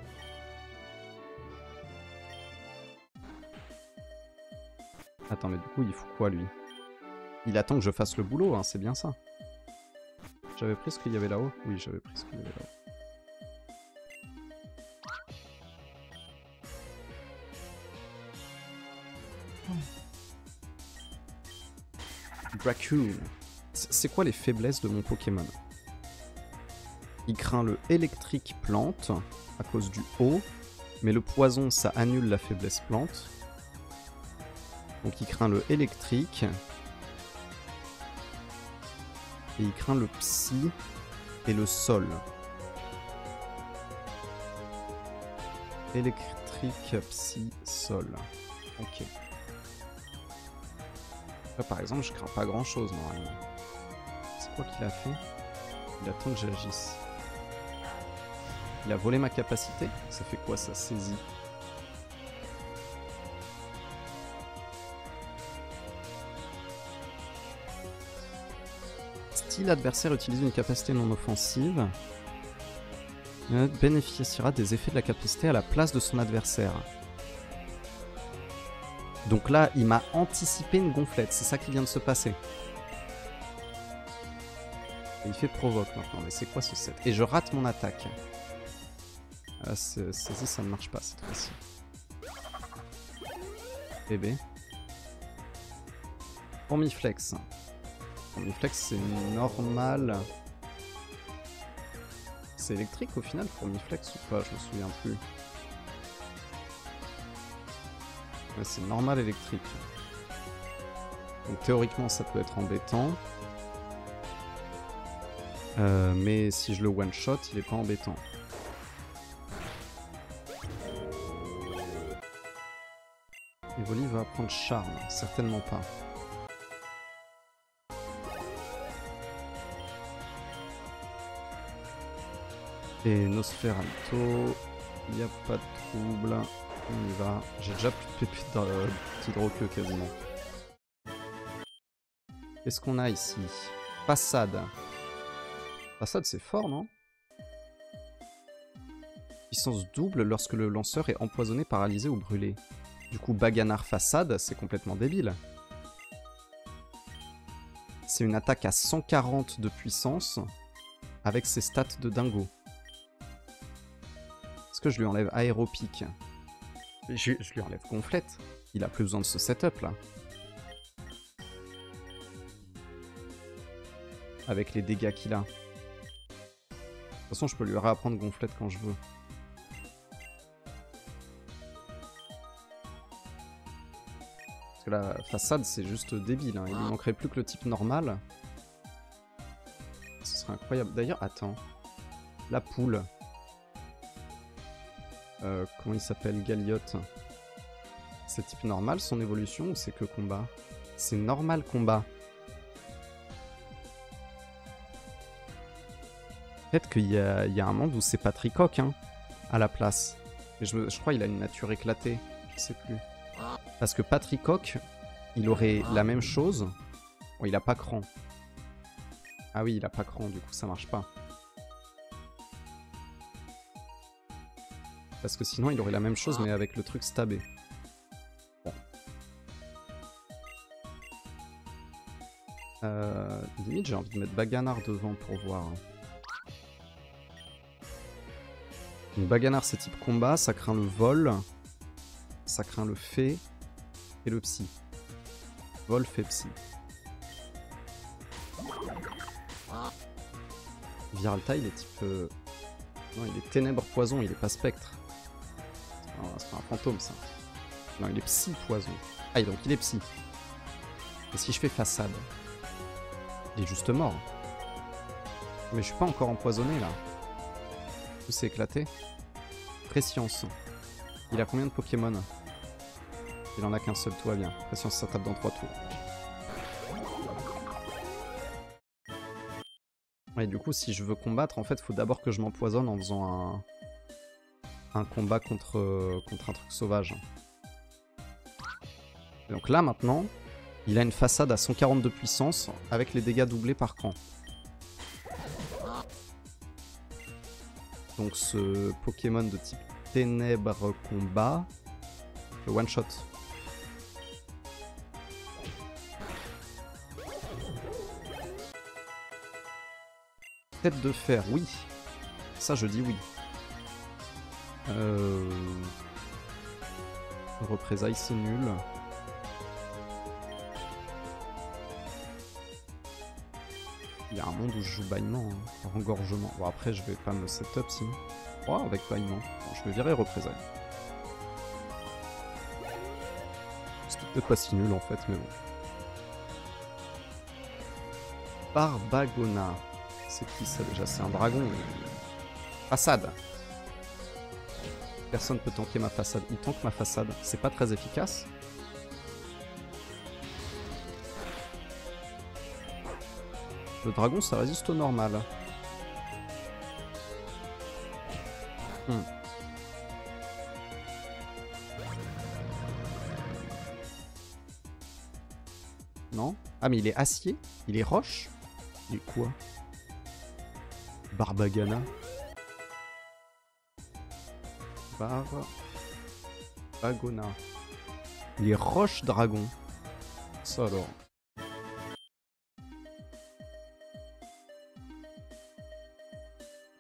Attends, mais du coup, il fout quoi, lui? Il attend que je fasse le boulot, hein, c'est bien ça. J'avais pris ce qu'il y avait là-haut? Oui, j'avais pris ce qu'il y avait là-haut. Raccoon. C'est quoi les faiblesses de mon Pokémon? Il craint le électrique plante à cause du eau, mais le poison ça annule la faiblesse plante. Donc il craint le électrique. Et il craint le psy et le sol. Électrique, psy, sol. Ok. Là par exemple je crains pas grand chose normalement. C'est quoi qu'il a fait? Il attend que j'agisse. Il a volé ma capacité? Ça fait quoi ça? Saisie. Si l'adversaire utilise une capacité non offensive, il bénéficiera des effets de la capacité à la place de son adversaire. Donc là, il m'a anticipé une gonflette, c'est ça qui vient de se passer. Et il fait provoque maintenant, mais c'est quoi ce set? Et je rate mon attaque. Ah, saisie, ça ne marche pas cette fois-ci. Bébé. Formiflex. Formiflex, c'est normal. C'est électrique au final, Formiflex ou pas? Je me souviens plus. Ouais, c'est normal électrique. Donc théoriquement, ça peut être embêtant. Mais si je le one-shot, il est pas embêtant. Evoli va prendre charme, certainement pas. Et Nosferatu, il n'y a pas de trouble, on y va. J'ai déjà plus de pépites d'hydroqueue quasiment. Qu'est-ce qu'on a ici? Façade. Façade c'est fort, non? Puissance double lorsque le lanceur est empoisonné, paralysé ou brûlé. Du coup, Baganar Façade, c'est complètement débile. C'est une attaque à 140 de puissance avec ses stats de dingo. Est-ce que je lui enlève Aéropique? Je lui enlève Gonflette. Il a plus besoin de ce setup là. Avec les dégâts qu'il a. De toute façon, je peux lui réapprendre Gonflette quand je veux. Parce que la façade, c'est juste débile. Hein. Il ne manquerait plus que le type normal. Ce serait incroyable. D'ailleurs, attends. La poule. Comment il s'appelle? Galiote. C'est type normal son évolution ou c'est que combat? C'est normal combat. Peut-être qu'il y a un monde où c'est Patricoque hein, à la place. Mais je crois qu'il a une nature éclatée. Je sais plus. Parce que Patricoque, il aurait la même chose. Bon, il a pas cran. Ah oui, il a pas cran, du coup ça marche pas. Parce que sinon il aurait la même chose mais avec le truc stabé. Bon. Limite j'ai envie de mettre Baganar devant pour voir. Donc Baganar c'est type combat, ça craint le vol. ça craint le fée et le psy. Vol, fée, psy. Viralta, il est type... Non, il est ténèbres poison, il est pas spectre. C'est un fantôme, ça. Non, il est psy poison. Ah, donc il est psy. Et si je fais façade? Il est juste mort. Mais je suis pas encore empoisonné, là. Tout s'est éclaté. Préscience. Il a combien de Pokémon? Il en a qu'un seul, tout va bien. Préscience, ça tape dans 3 tours. Et du coup, si je veux combattre, en fait, faut d'abord que je m'empoisonne en faisant un combat contre un truc sauvage. Et donc là, maintenant, il a une façade à 140 de puissance avec les dégâts doublés par cran. Donc ce Pokémon de type Ténèbres combat, le one shot. Tête de fer, oui. Ça, je dis oui. Représailles, c'est nul. Il y a un monde où je joue bâillement, hein. Engorgement. Bon, après, je vais pas me setup sinon. Oh, avec bâillement. Bon, je vais virer représailles. C'était peut-être pas si nul en fait, mais bon. Barbagona. C'est qui ça déjà? C'est un dragon. Façade. Personne peut tanker ma façade. Il tank ma façade. C'est pas très efficace. Le dragon, ça résiste au normal. Non? Ah, mais il est acier? Il est roche? Il est quoi? Barbagana. Barbagona. Il est roche dragon. Ça alors.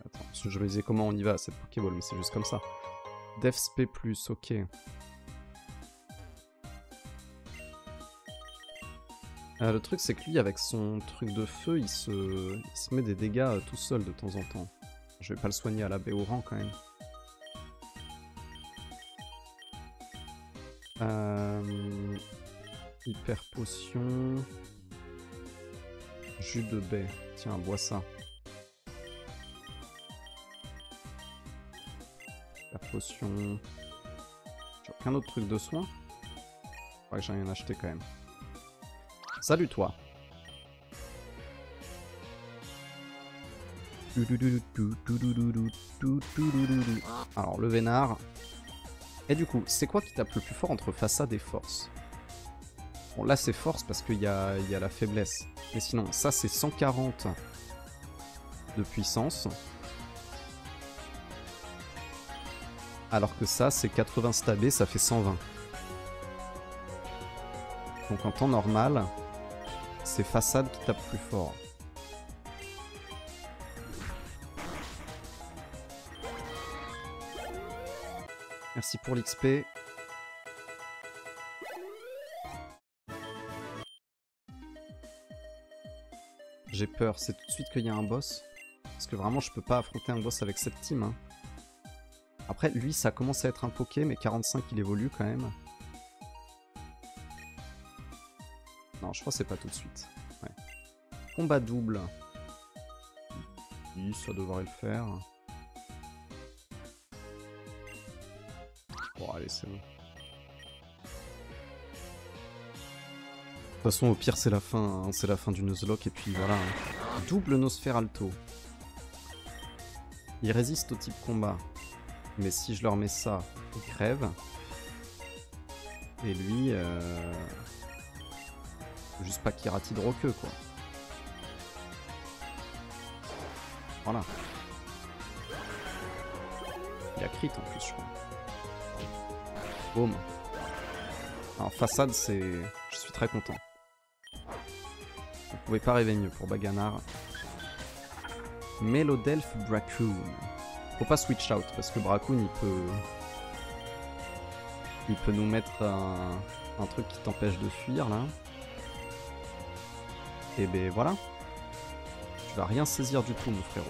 Attends, parce que je me disais comment on y va à cette Pokéball, mais c'est juste comme ça. Defs P+, ok. Le truc c'est que lui avec son truc de feu il se met des dégâts tout seul de temps en temps. Je vais pas le soigner à la Béoran quand même. Hyper potion. Jus de baie. Tiens, bois ça. Hyper potion. J'ai aucun autre truc de soin. Faudrait que j'aille en acheter quand même. Salut toi. Alors le vénard. Et du coup, c'est quoi qui tape le plus fort entre façade et force? Bon là c'est force parce qu'il y a la faiblesse. Mais sinon, ça c'est 140 de puissance. Alors que ça c'est 80 stabé, ça fait 120. Donc en temps normal, c'est façade qui tape plus fort. Merci pour l'XP. J'ai peur, c'est tout de suite qu'il y a un boss. Parce que vraiment, je peux pas affronter un boss avec cette team. Hein. Après, lui, ça commence à être un Poké, mais 45, il évolue quand même. Non, je crois que c'est pas tout de suite. Ouais. Combat double. Oui, ça devrait le faire. Bon, allez, c'est bon. De toute façon, au pire, c'est la fin. Hein. C'est la fin du Nuzlocke, et puis voilà. Hein. Double Nosferalto. Il résiste au type combat. Mais si je leur mets ça, il crève. Et lui... Juste pas qu'il rate hydroqueux, quoi. Voilà. Il a crit en plus, je crois. Boum. Alors, façade, c'est... Je suis très content. Vous pouvez pas rêver mieux pour Baganar. Melodelph Bracoon. Faut pas switch out, parce que Bracoon, Il peut nous mettre un truc qui t'empêche de fuir là. Et ben voilà. Tu vas rien saisir du tout mon frérot.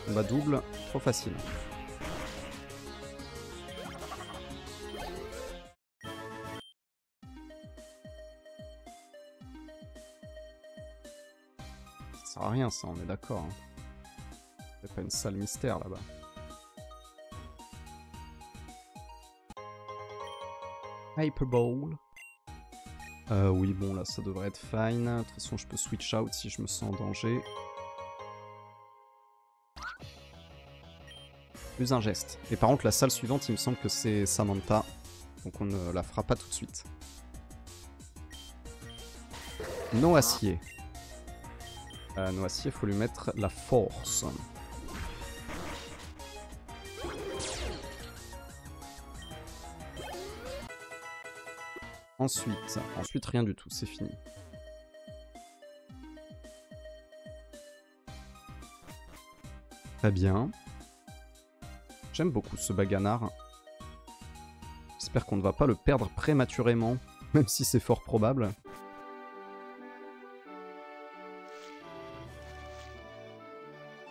Combat double, trop facile. Ça sert à rien ça, on est d'accord. Hein. C'est pas une salle mystère là-bas. Hyperball. Oui, bon, là, ça devrait être fine. De toute façon, je peux switch out si je me sens en danger. Plus un geste. Et par contre, la salle suivante, il me semble que c'est Samantha. Donc on ne la fera pas tout de suite. Noacier. Noacier, il faut lui mettre la force. Ensuite rien du tout, c'est fini. Très bien. J'aime beaucoup ce Baganard. J'espère qu'on ne va pas le perdre prématurément, même si c'est fort probable.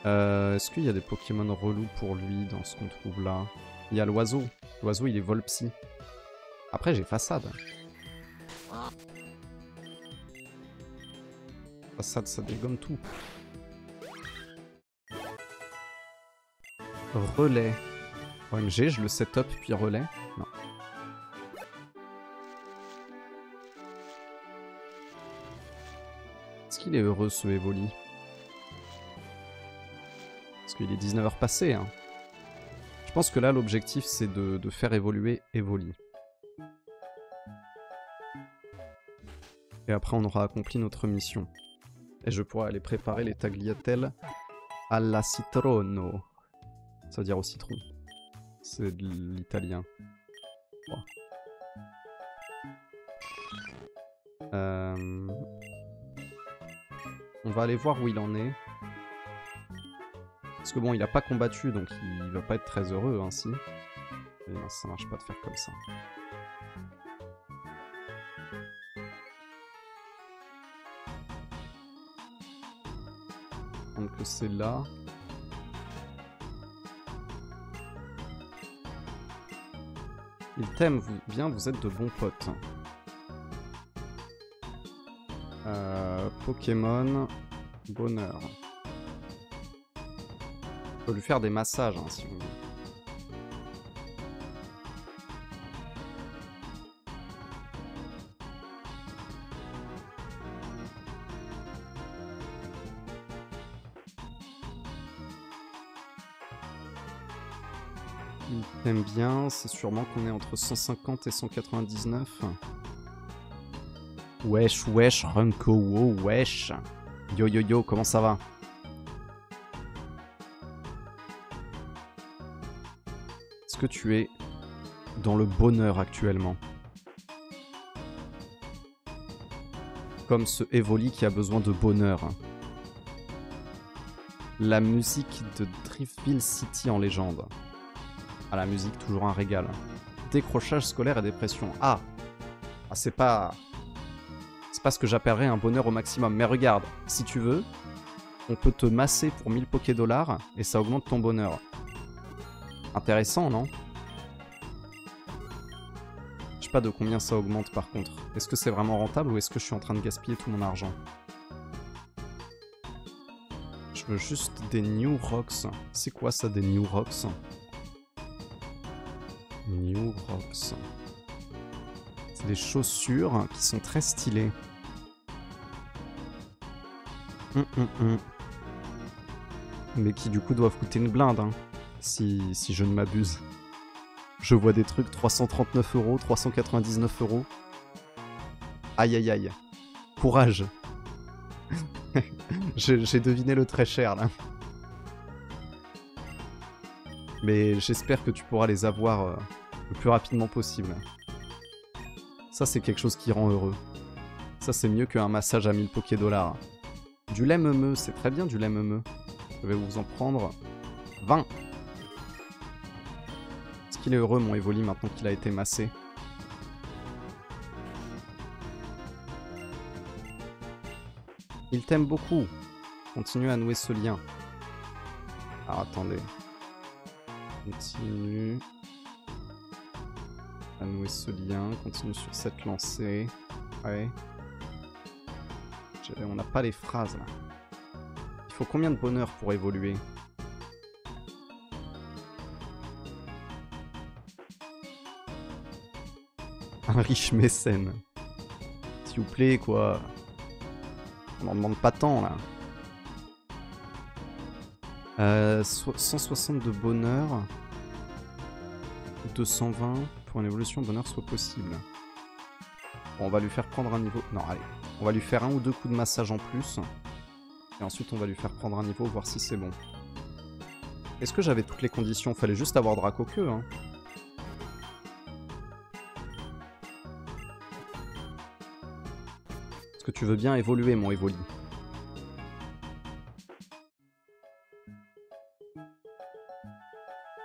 Est-ce qu'il y a des Pokémon relous pour lui dans ce qu'on trouve là? Il y a l'oiseau. L'oiseau, il est Volpsy. Après, j'ai Façade. Façade, ça dégomme tout. Relais. OMG, je le setup puis relais. Non. Est-ce qu'il est heureux ce Evoli? Parce qu'il est 19h passé. Hein. Je pense que là, l'objectif, c'est de faire évoluer Evoli. Et après, on aura accompli notre mission. Et je pourrai aller préparer les tagliatelles alla citrono. Ça veut dire au citron. C'est de l'italien. Oh. On va aller voir où il en est. Parce que bon, il a pas combattu, donc il va pas être très heureux ainsi. Et non, ça marche pas de faire comme ça. Donc c'est là. Il t'aime bien, vous êtes de bons potes. Pokémon, bonheur. On peut lui faire des massages hein, si vous voulez. Il t'aime bien, c'est sûrement qu'on est entre 150 et 199. Wesh, wesh, Runko, wow, wesh. Yo, yo, yo, comment ça va? Est-ce que tu es dans le bonheur actuellement? Comme ce Evoli qui a besoin de bonheur. La musique de Driftville City en légende. Ah, la musique, toujours un régal. Décrochage scolaire et dépression. Ah, c'est pas... C'est pas ce que j'appellerais un bonheur au maximum. Mais regarde, si tu veux, on peut te masser pour 1000 Pokédollars et ça augmente ton bonheur. Intéressant, non? Je sais pas de combien ça augmente par contre. Est-ce que c'est vraiment rentable ou est-ce que je suis en train de gaspiller tout mon argent? Je veux juste des New Rocks. C'est quoi ça, des New Rocks? New Rocks. C'est des chaussures qui sont très stylées. Mais qui du coup doivent coûter une blinde, hein, si je ne m'abuse. Je vois des trucs 339 €, 399 €. Aïe aïe aïe. Courage. J'ai deviné le très cher là. Mais j'espère que tu pourras les avoir le plus rapidement possible. Ça, c'est quelque chose qui rend heureux. Ça, c'est mieux qu'un massage à 1000 Pokédollars. Du lait meumeux, c'est très bien du lait meumeux. Je vais vous en prendre 20. Est-ce qu'il qu'il est heureux, mon Evoli, maintenant qu'il a été massé. Il t'aime beaucoup. Continue à nouer ce lien. Alors, attendez. Continue à nouer ce lien. Continue sur cette lancée. Ouais. On n'a pas les phrases, là. Il faut combien de bonheur pour évoluer? Un riche mécène. S'il vous plaît, quoi. On n'en demande pas tant, là. 160 de bonheur. 220 pour une évolution bonheur soit possible. Bon, on va lui faire prendre un niveau... Non, allez. On va lui faire 1 ou 2 coups de massage en plus. Et ensuite, on va lui faire prendre un niveau, voir si c'est bon. Est-ce que j'avais toutes les conditions? Fallait juste avoir Dracoqueux, hein. Est-ce que tu veux bien évoluer, mon Evoli?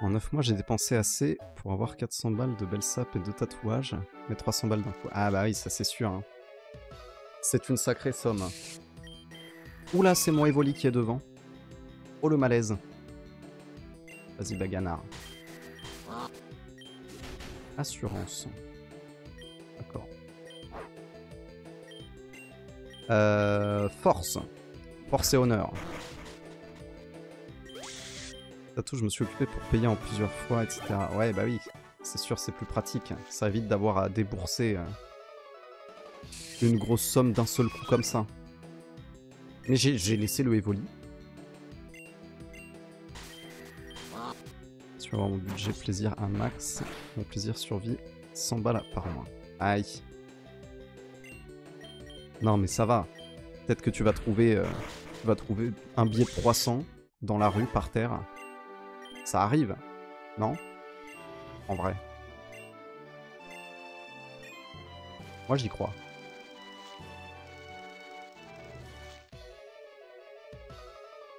En 9 mois, j'ai dépensé assez pour avoir 400 balles de belles sapes et 2 tatouages, mais 300 balles d'un coup. Ah bah oui, ça c'est sûr. Hein. C'est une sacrée somme. Oula, c'est mon Evoli qui est devant. Oh le malaise. Vas-y, baganard. Assurance. D'accord. Force. Force et honneur. Tatou, je me suis occupé pour payer en plusieurs fois, etc. Ouais, bah oui, c'est sûr, c'est plus pratique. Ça évite d'avoir à débourser une grosse somme d'un seul coup comme ça. Mais j'ai laissé le Evoli. Je vais avoir mon budget plaisir à max. Mon plaisir survie, 100 balles par mois. Aïe. Non, mais ça va. Peut-être que tu vas trouver un billet de 300 dans la rue, par terre. Ça arrive, non? En vrai. Moi, j'y crois.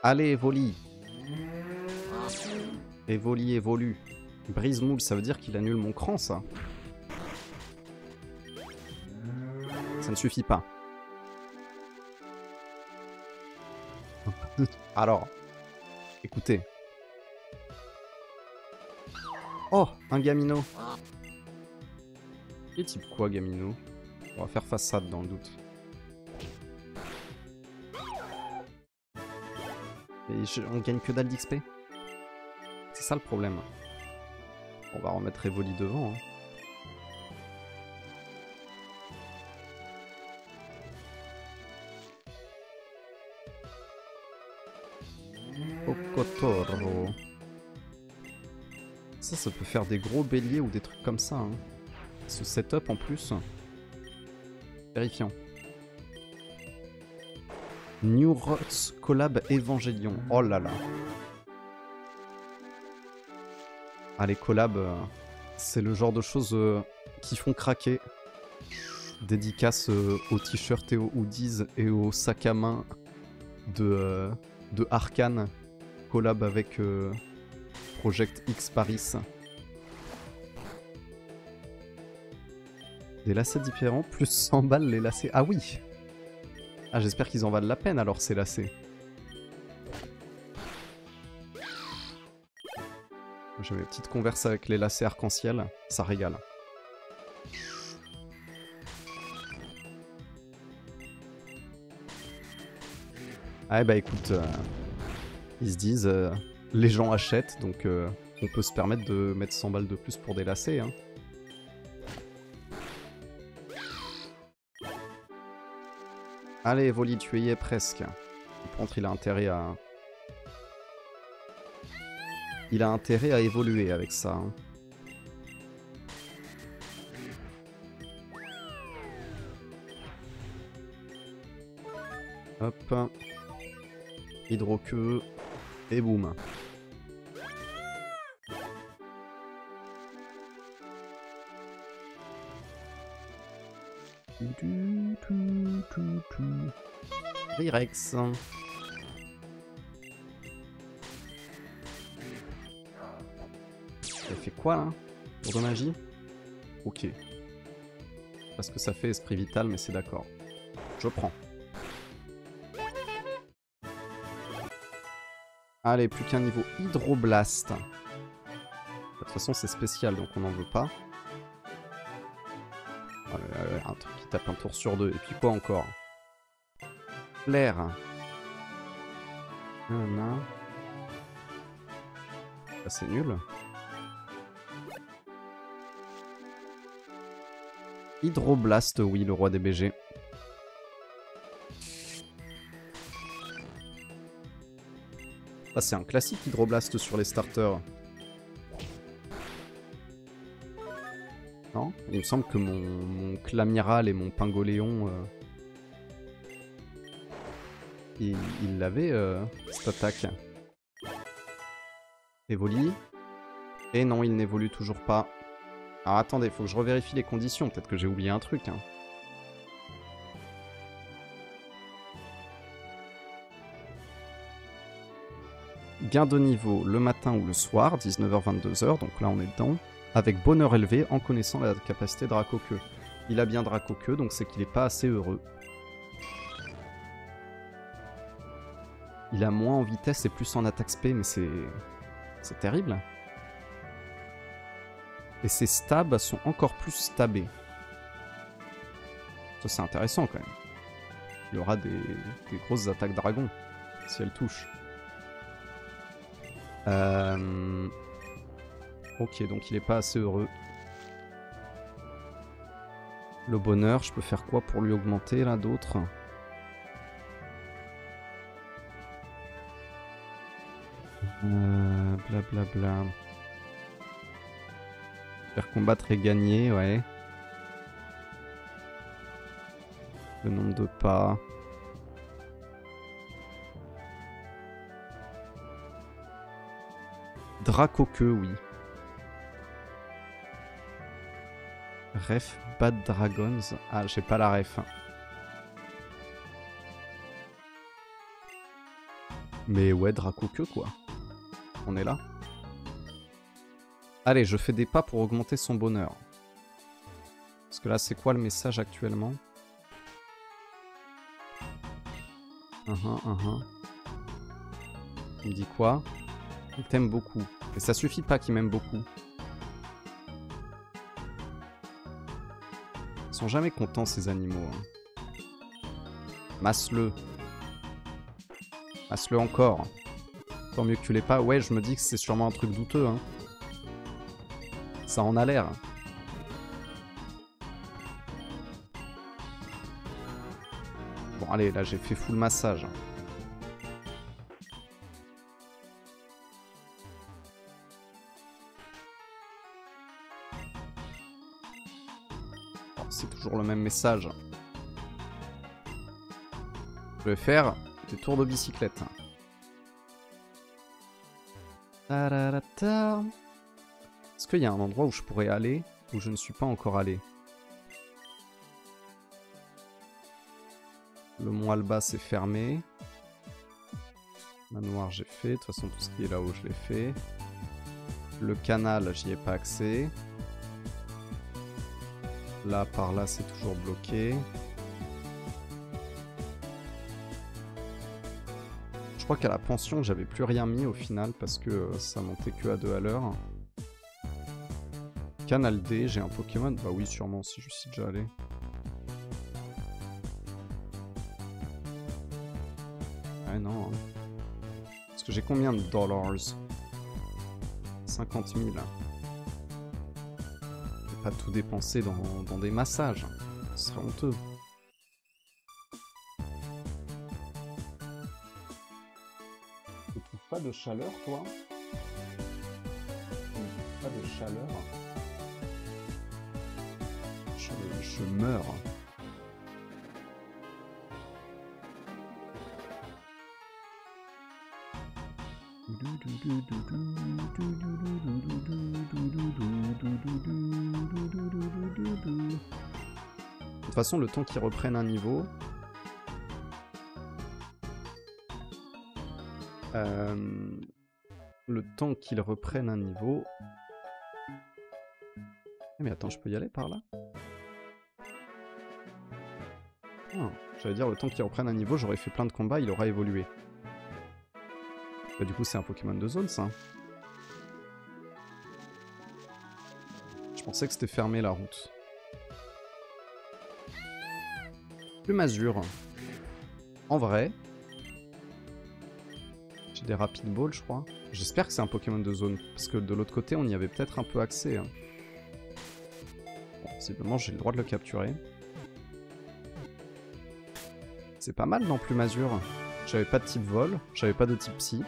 Allez, Evoli. Evoli, évolue. Brise-moule, ça veut dire qu'il annule mon cran, ça. Ça ne suffit pas. Alors, écoutez. Oh, un Gamino. Il est type quoi, Gamino? On va faire façade dans le doute. Et on gagne que dalle d'XP. C'est ça le problème. On va remettre Evoli devant. Hein. Ocotoro. Ça peut faire des gros béliers ou des trucs comme ça. Hein. Ce setup en plus. Terrifiant. New Rots Collab Evangelion. Oh là là. Ah, les collabs, c'est le genre de choses qui font craquer. Dédicace aux t-shirts et aux hoodies et aux sacs à main de Arkane. Collab avec Project X Paris. Des lacets différents, plus 100 balles les lacets. Ah oui! Ah, j'espère qu'ils en valent la peine alors ces lacets. J'avais une petite converse avec les lacets arc-en-ciel, ça régale. Ah bah écoute, ils se disent, les gens achètent, donc on peut se permettre de mettre 100 balles de plus pour des lacets. Hein. Allez, Evoli, tu y es presque. Par contre, il a intérêt à... Il a intérêt à évoluer avec ça. Hein. Hop. Hydroqueux. Et boum. Rirex. Elle fait quoi là? Tour de magie? Ok. Parce que ça fait esprit vital, mais c'est d'accord. Je prends. Allez, plus qu'un niveau hydroblast. De toute façon, c'est spécial, donc on n'en veut pas. Un truc qui tape un tour sur 2. Et puis quoi encore? Flair. Ah, c'est nul. Hydroblast, oui, le roi des BG. Ah, c'est un classique Hydroblast sur les starters. Non? Il me semble que mon Clamiral et mon Pingoléon... il l'avait, cette attaque. Évolue. Et non, il n'évolue toujours pas. Alors attendez, faut que je revérifie les conditions. Peut-être que j'ai oublié un truc. Hein. Gain de niveau le matin ou le soir, 19h-22h, donc là on est dedans. Avec bonheur élevé en connaissant la capacité Dracoqueux. Il a bien Dracoqueux, donc c'est qu'il n'est pas assez heureux. Il a moins en vitesse et plus en attaque spé, mais c'est terrible. Et ses stabs sont encore plus stabés. Ça c'est intéressant quand même. Il y aura des grosses attaques dragon, si elles touchent. Ok, donc il est pas assez heureux. Le bonheur, je peux faire quoi pour lui augmenter là d'autres? Blablabla. Faire combattre et gagner, ouais. Le nombre de pas. Dracoqueux, oui. Ref Bad Dragons. Ah, j'ai pas la ref. Mais ouais, Dracoqueux, quoi. On est là. Allez, je fais des pas pour augmenter son bonheur. Parce que là, c'est quoi le message actuellement? Il me dit quoi? Il t'aime beaucoup. Et ça suffit pas qu'il m'aime beaucoup. Ils sont jamais contents, ces animaux. Hein. Masse-le. Masse-le encore. Tant mieux que tu l'aies pas. Ouais, je me dis que c'est sûrement un truc douteux. Hein. Ça en a l'air. Bon, allez, là, j'ai fait full massage. Bon, c'est toujours le même message. Je vais faire des tours de bicyclette. Est-ce qu'il y a un endroit où je pourrais aller, où je ne suis pas encore allé? Le mont Alba, c'est fermé. Manoir, j'ai fait. De toute façon, tout ce qui est là-haut, je l'ai fait. Le canal, j'y ai pas accès. Là, par là, c'est toujours bloqué. Je crois qu'à la pension, j'avais plus rien mis au final parce que ça montait que à 2 à l'heure. Canal D, j'ai un Pokémon? Bah oui, sûrement, si je suis déjà allé. Ouais, non. Hein. Parce que j'ai combien de dollars? 50 000. Je vais pas tout dépenser dans des massages. Ce serait honteux. Tu trouves pas de chaleur, toi? Tu trouves pas de chaleur? Je meurs. De toute façon, le temps qu'ils reprennent un niveau... le temps qu'ils reprennent un niveau... Mais attends, je peux y aller par là? Ah, j'allais dire, le temps qu'il reprenne un niveau, j'aurais fait plein de combats, il aura évolué. Bah, du coup, c'est un Pokémon de zone, ça. Je pensais que c'était fermé, la route. Plume Azur. En vrai... J'ai des Rapid Balls, je crois. J'espère que c'est un Pokémon de zone, parce que de l'autre côté, on y avait peut-être un peu accès. Hein. Bon, visiblement, j'ai le droit de le capturer. C'est pas mal dans Plume Azur. J'avais pas de type vol, j'avais pas de type psy.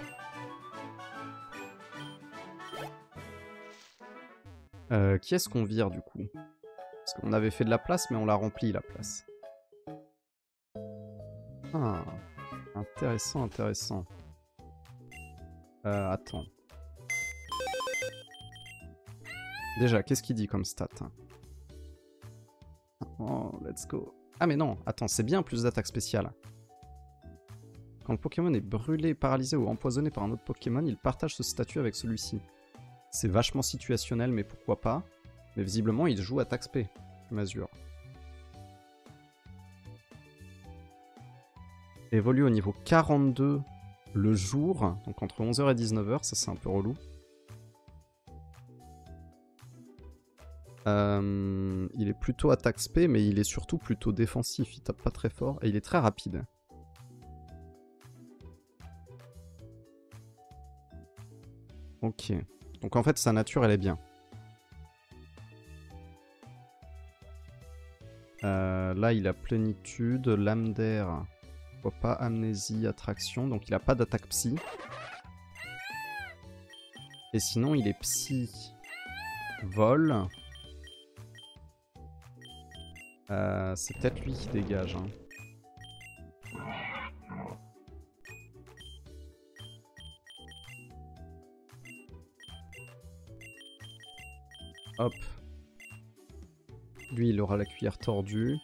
Qui est-ce qu'on vire du coup? Parce qu'on avait fait de la place, mais on l'a rempli la place. Ah, intéressant, intéressant. Attends. Déjà, qu'est-ce qu'il dit comme stat? Oh, let's go. Ah mais non, attends, c'est bien plus d'attaque spéciale. Quand le Pokémon est brûlé, paralysé ou empoisonné par un autre Pokémon, il partage ce statut avec celui-ci. C'est vachement situationnel, mais pourquoi pas. Mais visiblement, il joue attaque spé, Mazur. Évolue au niveau 42 le jour, donc entre 11h et 19h, ça c'est un peu relou. Il est plutôt attaque spé, mais il est surtout plutôt défensif, il tape pas très fort, et il est très rapide. Ok. Donc en fait, sa nature, elle est bien. Là, il a plénitude, lame d'air, pas amnésie, attraction, donc il a pas d'attaque psy. Et sinon, il est psy, vol. C'est peut-être lui qui dégage. Hein. Hop. Lui, il aura la cuillère tordue.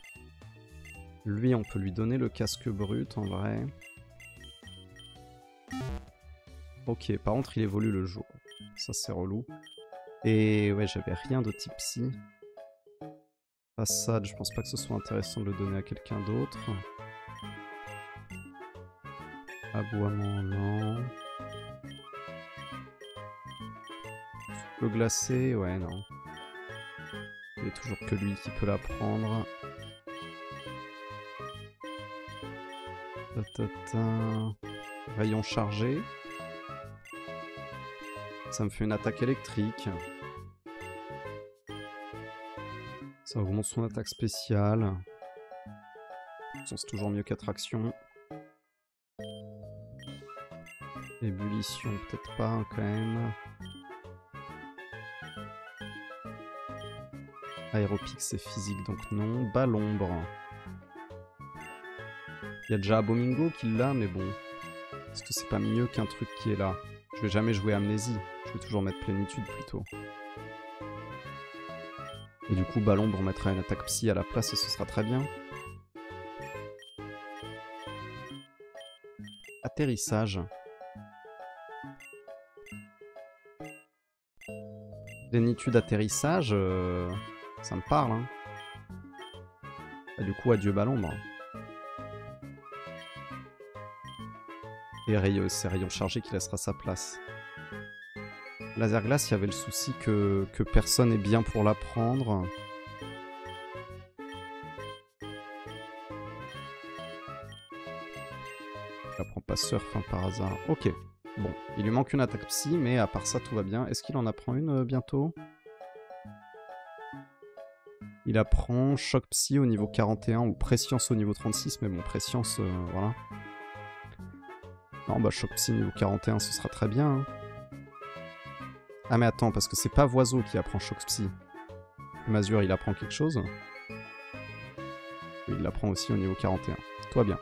Lui, on peut lui donner le casque brut, en vrai. Ok, par contre, il évolue le jour. Ça, c'est relou. Et ouais, j'avais rien de type psy. Façade, je pense pas que ce soit intéressant de le donner à quelqu'un d'autre. Aboiement, non. Le glacé, ouais, non. Il n'y a toujours que lui qui peut la prendre. Rayon chargé. Ça me fait une attaque électrique. Ça augmente son attaque spéciale. C'est toujours mieux qu'attraction. Ébullition, peut-être pas hein, quand même. Aéropique, c'est physique, donc non. Balombre. Il y a déjà Abomingo qui l'a, mais bon. Est-ce que c'est pas mieux qu'un truc qui est là? Je vais jamais jouer Amnésie. Je vais toujours mettre Plénitude plutôt. Et du coup, Balombre, on mettra une attaque psy à la place et ce sera très bien. Atterrissage. Plénitude atterrissage, ça me parle. Hein. Et du coup, adieu Balombre. Et c'est Rayon chargé qui laissera sa place. Laser glace, il y avait le souci que personne n'est bien pour la prendre. Je la prends pas surf hein, par hasard. Ok. Bon, il lui manque une attaque psy, mais à part ça, tout va bien. Est-ce qu'il en apprend une bientôt? Il apprend choc psy au niveau 41 ou prescience au niveau 36, mais bon, prescience, voilà. Non, bah choc psy niveau 41, ce sera très bien. Hein. Ah mais attends, parce que c'est pas Voiseau qui apprend choc psy. Mazur, il apprend quelque chose. Oui, il l'apprend aussi au niveau 41. Tout va bien.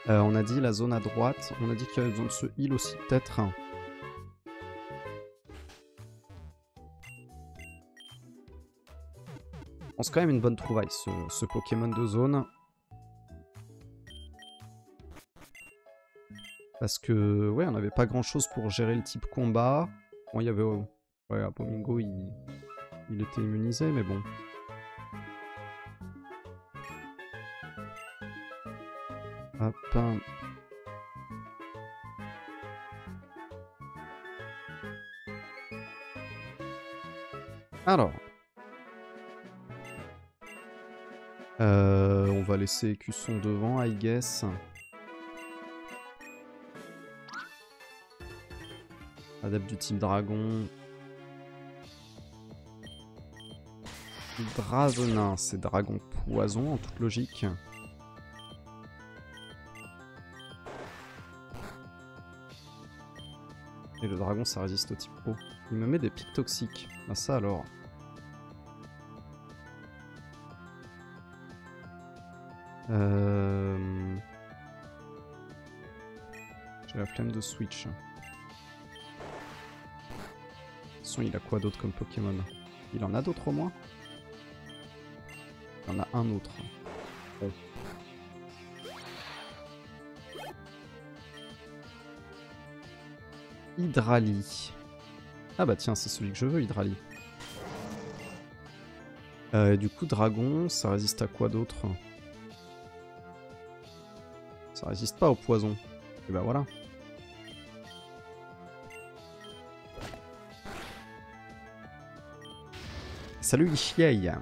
On a dit la zone à droite. On a dit qu'il y avait besoin de ce heal aussi, peut-être. On se quand même une bonne trouvaille, ce Pokémon de zone. Parce que, ouais, on n'avait pas grand-chose pour gérer le type combat. Bon, il y avait... ouais, Abomingo, il était immunisé, mais bon. Hop. Alors. On va laisser Écusson devant, I guess. Adepte du type dragon. Dravenin, c'est dragon poison en toute logique. Et le dragon ça résiste au type eau. Il me met des pics toxiques. Bah ça alors. J'ai la flemme de switch. De toute façon il a quoi d'autre comme Pokémon? Il en a d'autres au moins? Il y en a un autre. Bon. Hydralie. Ah bah tiens, c'est celui que je veux, Hydralie. Du coup, dragon, ça résiste à quoi d'autre? Ça résiste pas au poison. Et bah voilà. Salut Ishiei.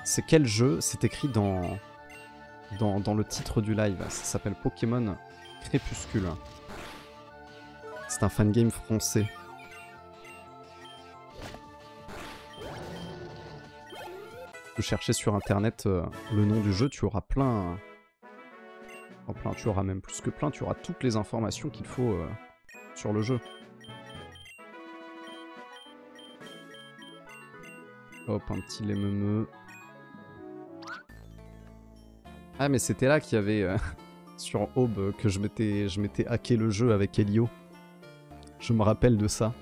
C'est quel jeu? C'est écrit dans le titre du live. Ça s'appelle Pokémon Crépuscule. C'est un fangame français. Tu peux chercher sur internet le nom du jeu, tu auras plein... Enfin, tu auras même plus que plein, tu auras toutes les informations qu'il faut sur le jeu. Hop, un petit lémemeu. Ah mais c'était là qu'il y avait sur Aube que je m'étais hacké le jeu avec Elio. Je me rappelle de ça.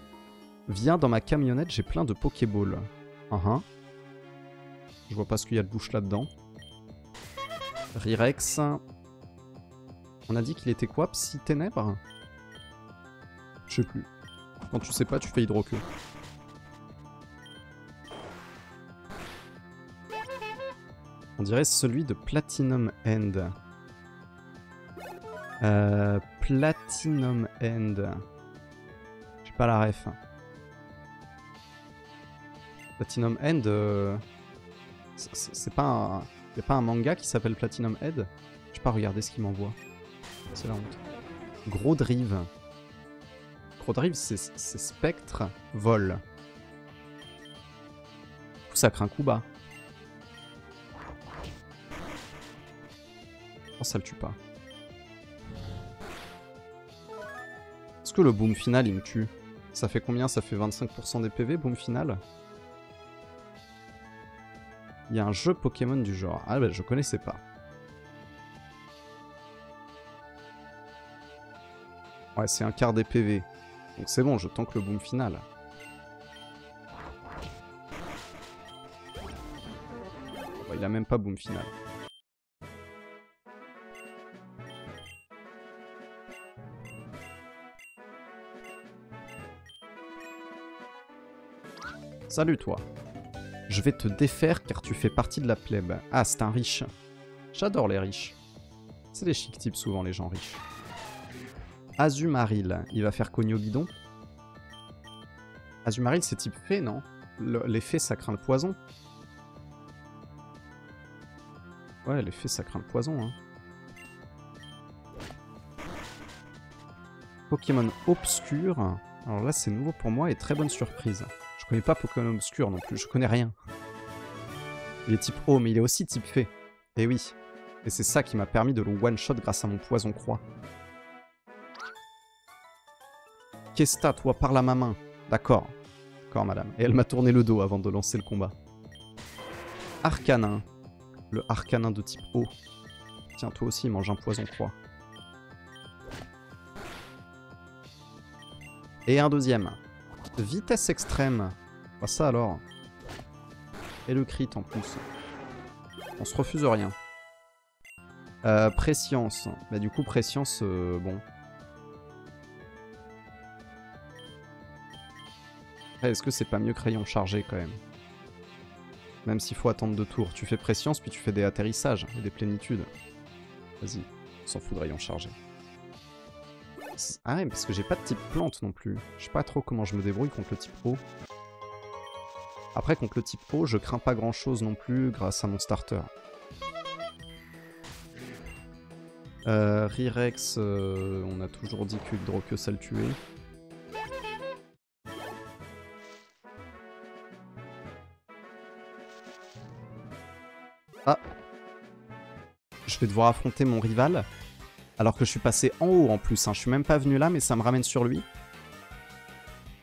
Viens dans ma camionnette, j'ai plein de Pokéballs. Je vois pas ce qu'il y a de bouche là-dedans. Rirex. On a dit qu'il était quoi? Psy-ténèbres? Je sais plus. Quand tu sais pas, tu fais Hydroqueue. On dirait celui de Platinum End. Platinum End. J'ai pas la ref. Platinum End, c'est pas un... Y'a pas un manga qui s'appelle Platinum End? J'ai pas regardé ce qu'il m'envoie. C'est la honte. Gros Drive. Gros Drive, c'est Spectre, Vol. Du coup, ça craint coup bas. Oh, ça le tue pas. Est-ce que le boom final, il me tue? Ça fait combien? Ça fait 25% des PV, boom final? Il y a un jeu Pokémon du genre. Ah bah, je connaissais pas. Ouais, c'est un quart des PV. Donc c'est bon, je tank le boom final. Bah, il a même pas boom final. Salut toi. Je vais te défaire car tu fais partie de la plèbe. Ah, c'est un riche. J'adore les riches. C'est des chic types souvent les gens riches. Azumarill, il va faire cogner au bidon. Azumarill c'est type fée, non? Les fées ça craint le poison. Ouais, les fées ça craint le poison. Hein. Pokémon obscur. Alors là c'est nouveau pour moi et très bonne surprise. Je connais pas Pokémon obscur non plus, je connais rien. Il est type eau mais il est aussi type fée. Et oui. Et c'est ça qui m'a permis de le one-shot grâce à mon poison croix. Kesta, toi, parle à ma main. D'accord. D'accord, madame. Et elle m'a tourné le dos avant de lancer le combat. Arcanin. Le Arcanin de type eau. Tiens, toi aussi, mange un poison croix. Et un deuxième. Vitesse extrême. Bah ça alors. Et le crit en plus. On se refuse rien. Préscience. Bah du coup, préscience, bon. Est-ce que c'est pas mieux crayon chargé quand même? Même s'il faut attendre 2 tours. Tu fais préscience, puis tu fais des atterrissages et des plénitudes. Vas-y, on s'en fout de rayon chargé. Ah ouais, parce que j'ai pas de type plante non plus. Je sais pas trop comment je me débrouille contre le type eau. Après, contre le type eau, je crains pas grand chose non plus grâce à mon starter. Rirex, on a toujours dit que Hydroqueue ça le tuait. Ah, je vais devoir affronter mon rival, alors que je suis passé en haut en plus, hein. Je suis même pas venu là, mais ça me ramène sur lui.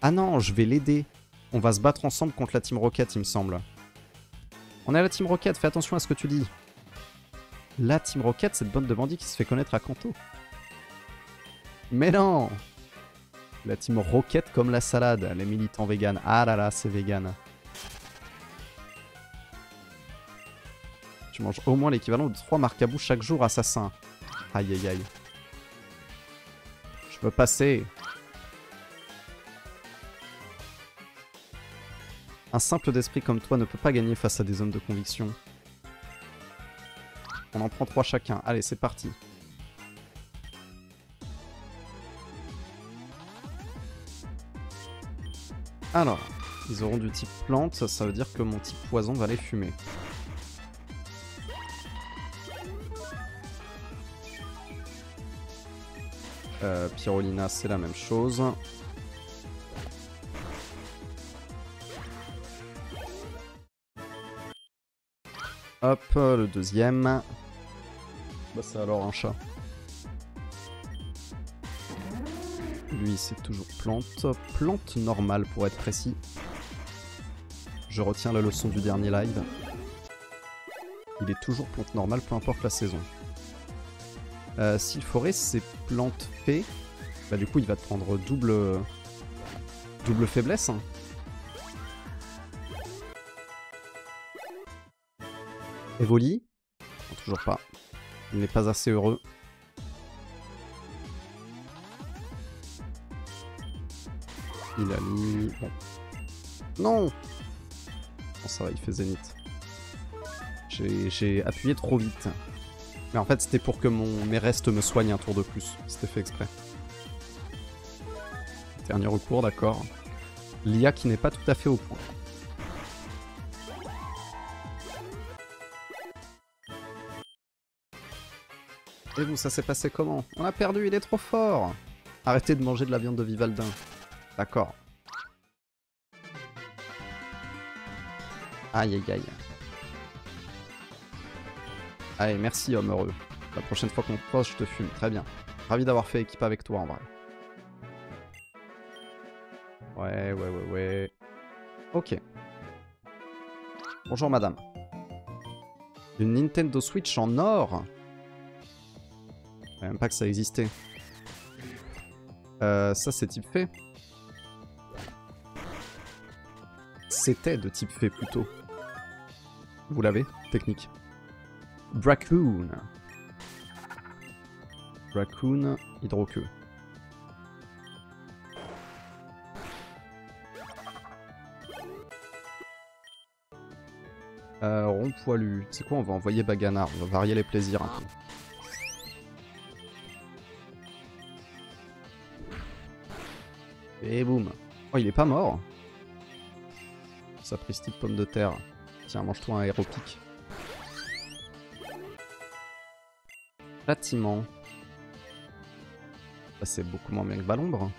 Ah non, je vais l'aider. On va se battre ensemble contre la Team Rocket, il me semble. On est à la Team Rocket, fais attention à ce que tu dis. La Team Rocket, cette bande de bandits qui se fait connaître à Kanto. Mais non! La Team Rocket comme la salade, les militants véganes. Ah là là, c'est vegan. Tu manges au moins l'équivalent de 3 marcabous chaque jour, assassin. Aïe aïe aïe. Je veux passer. Un simple d'esprit comme toi ne peut pas gagner face à des hommes de conviction. On en prend 3 chacun. Allez, c'est parti. Alors, ils auront du type plante, ça veut dire que mon type poison va les fumer. Pyrolina, c'est la même chose. Hop, le deuxième. Bah c'est alors un chat. Lui c'est toujours plante. Plante normale pour être précis. Je retiens la leçon du dernier live. Il est toujours plante normale, peu importe la saison. Sylphoré c'est plante fée. Bah du coup il va te prendre double faiblesse. Hein. Evoli? Non, toujours pas. Il n'est pas assez heureux. Il a mis... Bon. Non! Bon, ça va, il fait zénith. J'ai appuyé trop vite. Mais en fait, c'était pour que mes restes me soignent un tour de plus. C'était fait exprès. Dernier recours, d'accord. L'IA qui n'est pas tout à fait au point. Et vous, ça s'est passé comment? On a perdu, il est trop fort! Arrêtez de manger de la viande de Vivaldin. D'accord. Aïe aïe aïe. Allez, merci homme heureux. La prochaine fois qu'on te croise, je te fume. Très bien. Ravi d'avoir fait équipe avec toi en vrai. Ouais. Ok. Bonjour madame. Une Nintendo Switch en or? Je savais même pas que ça existait. Ça c'est type fée. C'était de type fée plutôt. Vous l'avez? Technique. Bracoon. Bracoon, hydroqueue. Rond poilu. C'est quoi? On va envoyer Baganard. On va varier les plaisirs un peu. Et boum. Oh, il est pas mort. Sapristi de pomme de terre. Tiens, mange-toi un aéropic. Bâtiment. Bah, c'est beaucoup moins bien que Balombre.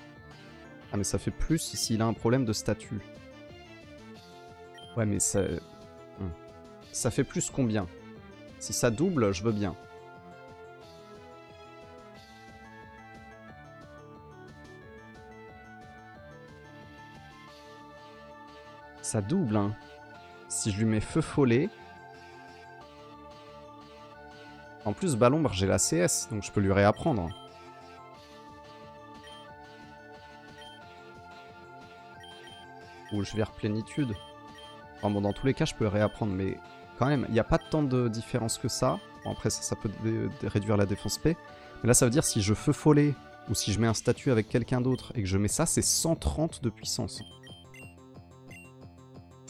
Ah, mais ça fait plus s'il a un problème de statut. Ouais, mais ça... Ça fait plus combien? Si ça double, je veux bien. Ça double, hein. Si je lui mets feu follet... En plus, Balombre, j'ai la CS, donc je peux lui réapprendre. Ou je vire plénitude. Enfin bon, dans tous les cas, je peux réapprendre, mais quand même, il n'y a pas tant de différence que ça. Bon, après, ça peut réduire la défense P. Mais là, ça veut dire si je feu follet, ou si je mets un statut avec quelqu'un d'autre, et que je mets ça, c'est 130 de puissance.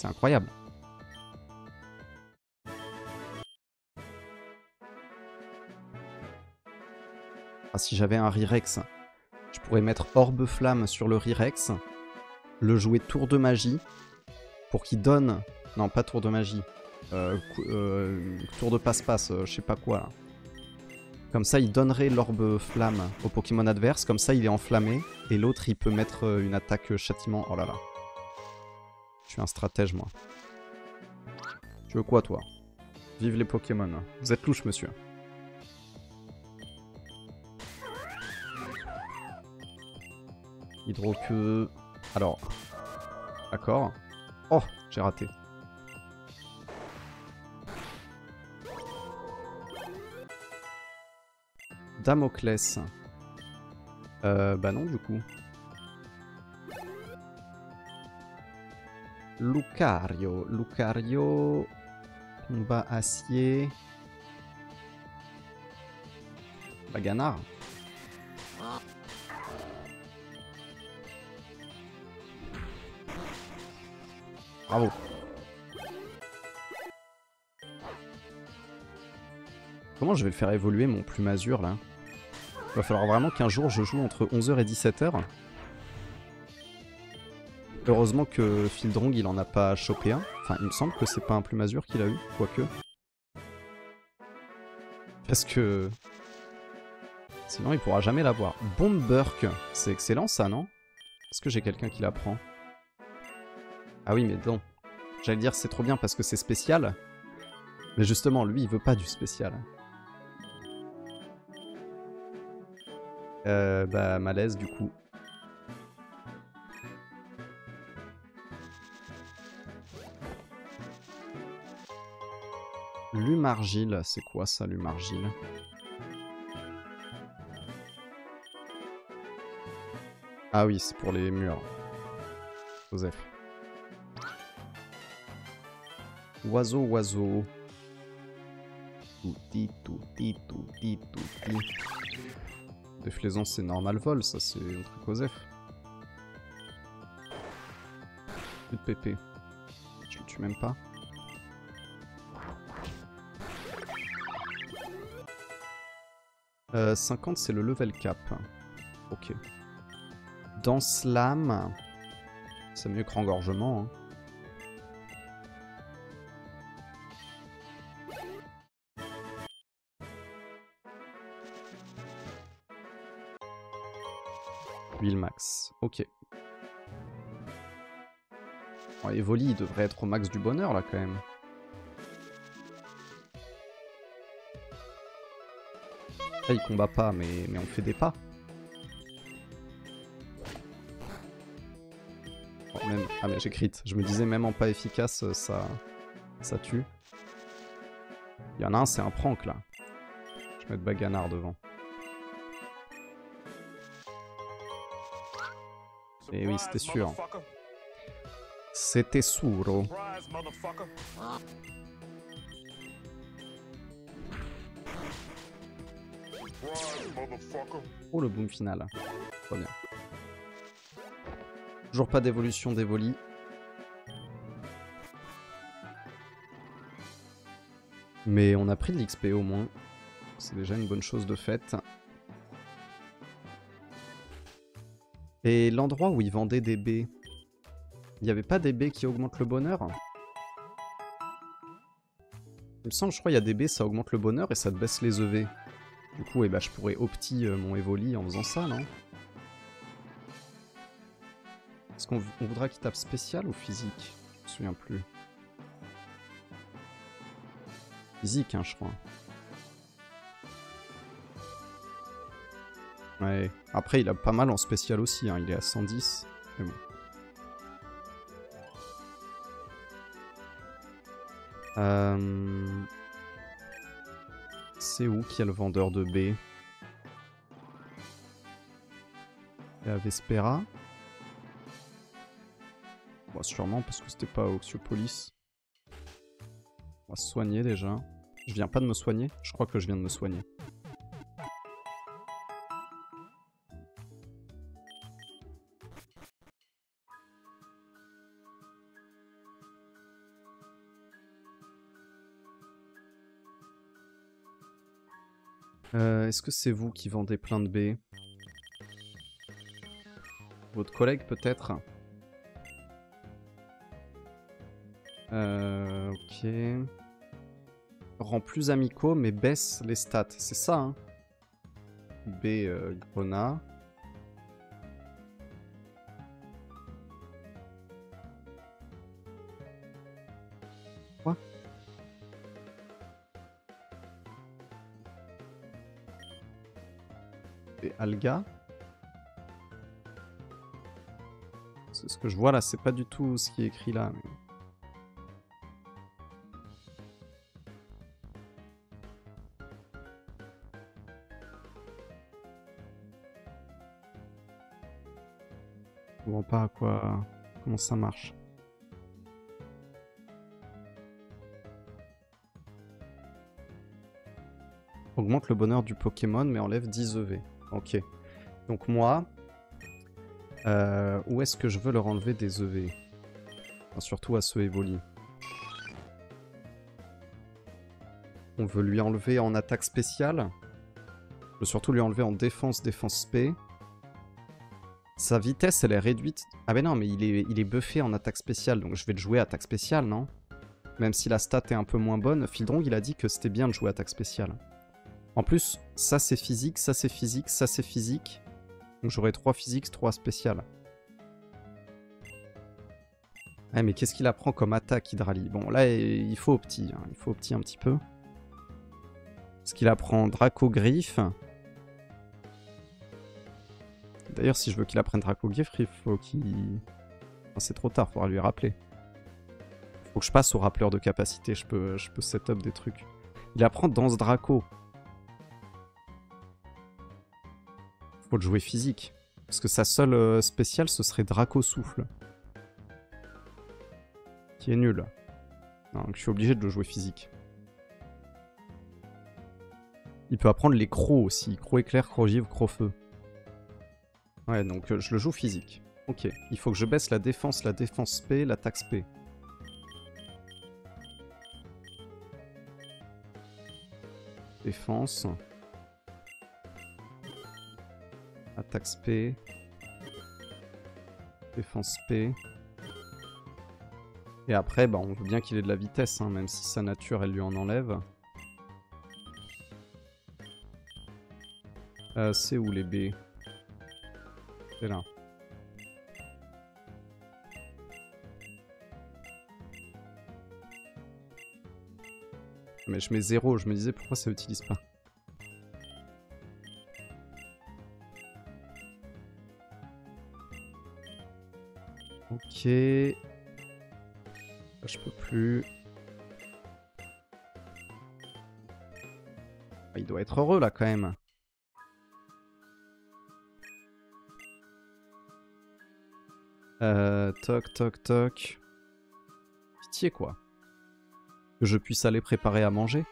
C'est incroyable. Ah, si j'avais un Rirex, je pourrais mettre Orbe Flamme sur le Rirex, le jouer tour de magie, pour qu'il donne... Non, pas tour de magie. Tour de passe-passe, je sais pas quoi là. Comme ça, il donnerait l'orbe flamme au Pokémon adverse. Comme ça, il est enflammé. Et l'autre, il peut mettre une attaque châtiment. Oh là là. Je suis un stratège, moi. Tu veux quoi, toi? Vive les Pokémon. Vous êtes louche, monsieur. Hydroqueue. Alors. D'accord. Oh, j'ai raté. Damoclès. Bah non, du coup. Lucario. Lucario. Combat acier. Baganard. Bravo. Comment je vais le faire évoluer, mon Plumazur, là? Il va falloir vraiment qu'un jour je joue entre 11 h et 17 h. Heureusement que Fildrong, il en a pas chopé un. Enfin, il me semble que c'est pas un Plumazur qu'il a eu, quoique. Parce que... sinon, il pourra jamais l'avoir. Bombburk, c'est excellent ça, non? Est-ce que j'ai quelqu'un qui la prend? Ah oui, mais non. J'allais dire c'est trop bien parce que c'est spécial. Mais justement, lui, il veut pas du spécial. Bah, malaise, du coup. Lumargile, c'est quoi ça, Lumargile? Ah oui, c'est pour les murs. Joseph. Oiseau, oiseau. Touti, touti, touti, touti. Déflaison, c'est normal vol, ça c'est un truc Joseph. Plus de PP. Je le tue même pas. « 50, c'est le level cap. » Ok. Dans Slam, c'est mieux que Rengorgement. Hein. Max. Ok. Bon, Evoli, il devrait être au max du bonheur là quand même. Là, il combat pas, mais on fait des pas. Oh, même... Ah mais j'ai crit. Je me disais même en pas efficace, ça tue. Il y en a un, c'est un prank là. Je vais mettre Baganard devant. Et oui, c'était sûr. C'était sourd. Oh, le boom final. Pas bien. Toujours pas d'évolution d'Evoli. Mais on a pris de l'XP au moins. C'est déjà une bonne chose de faite. Et l'endroit où ils vendaient des baies, il n'y avait pas des baies qui augmentent le bonheur? Il me semble, je crois, il y a des baies, ça augmente le bonheur et ça te baisse les EV. Du coup, eh ben, je pourrais opti mon Evoli en faisant ça, non? Est-ce qu'on voudra qu'il tape spécial ou physique? Je me souviens plus. Physique, hein, je crois. Ouais. Après, il a pas mal en spécial aussi, hein. Il est à 110. Mais bon. C'est où qu'il y a le vendeur de baies? Il y a Vespera. Bon, sûrement parce que c'était pas Oxiopolis. On va se soigner déjà. Je viens pas de me soigner? Je crois que je viens de me soigner. Est-ce que c'est vous qui vendez plein de baies? Votre collègue peut-être? Ok. Rend plus amicaux mais baisse les stats. C'est ça, hein? B, Grenat. Quoi? Et Alga? Ce que je vois là, c'est pas du tout ce qui est écrit là. Mais... je comprends pas à quoi... comment ça marche. Augmente le bonheur du Pokémon mais enlève 10 EV. Ok. Donc moi... où est-ce que je veux leur enlever des EV? Enfin, surtout à ce Evoli. On veut lui enlever en attaque spéciale. Je veux surtout lui enlever en défense spé. Sa vitesse, elle est réduite. Ah ben non, mais il est buffé en attaque spéciale, donc je vais le jouer attaque spéciale, non? Même si la stat est un peu moins bonne, Fildrong, il a dit que c'était bien de jouer attaque spéciale. En plus, ça c'est physique, ça c'est physique, ça c'est physique. Donc j'aurai 3 physiques, 3 spéciales. Ouais, mais qu'est-ce qu'il apprend comme attaque, Hydralie? Bon, là, il faut opti, hein. Il faut opti un petit peu. Est-ce qu'il apprend Draco-Griffe? D'ailleurs, si je veux qu'il apprenne Draco-Griffe, il faut qu'il... Enfin, c'est trop tard, il faudra lui rappeler. Faut que je passe au rappeleur de capacité, je peux setup des trucs. Il apprend Danse Draco. Faut le jouer physique. Parce que sa seule spéciale, ce serait Draco Souffle. Qui est nul. Non, donc je suis obligé de le jouer physique. Il peut apprendre les crocs aussi. Croc éclair, croc givre, croc feu. Ouais, donc je le joue physique. Ok. Il faut que je baisse la défense spé, l'attaque spé. Défense. Attaque spé. Défense spé. Et après, bah, on veut bien qu'il ait de la vitesse, hein, même si sa nature, elle lui en enlève. C'est où les B? C'est là. Mais je mets 0, je me disais pourquoi ça utilise pas. Ok. Là, je peux plus. Il doit être heureux là quand même. Toc, toc, toc. Pitié quoi. Que je puisse aller préparer à manger.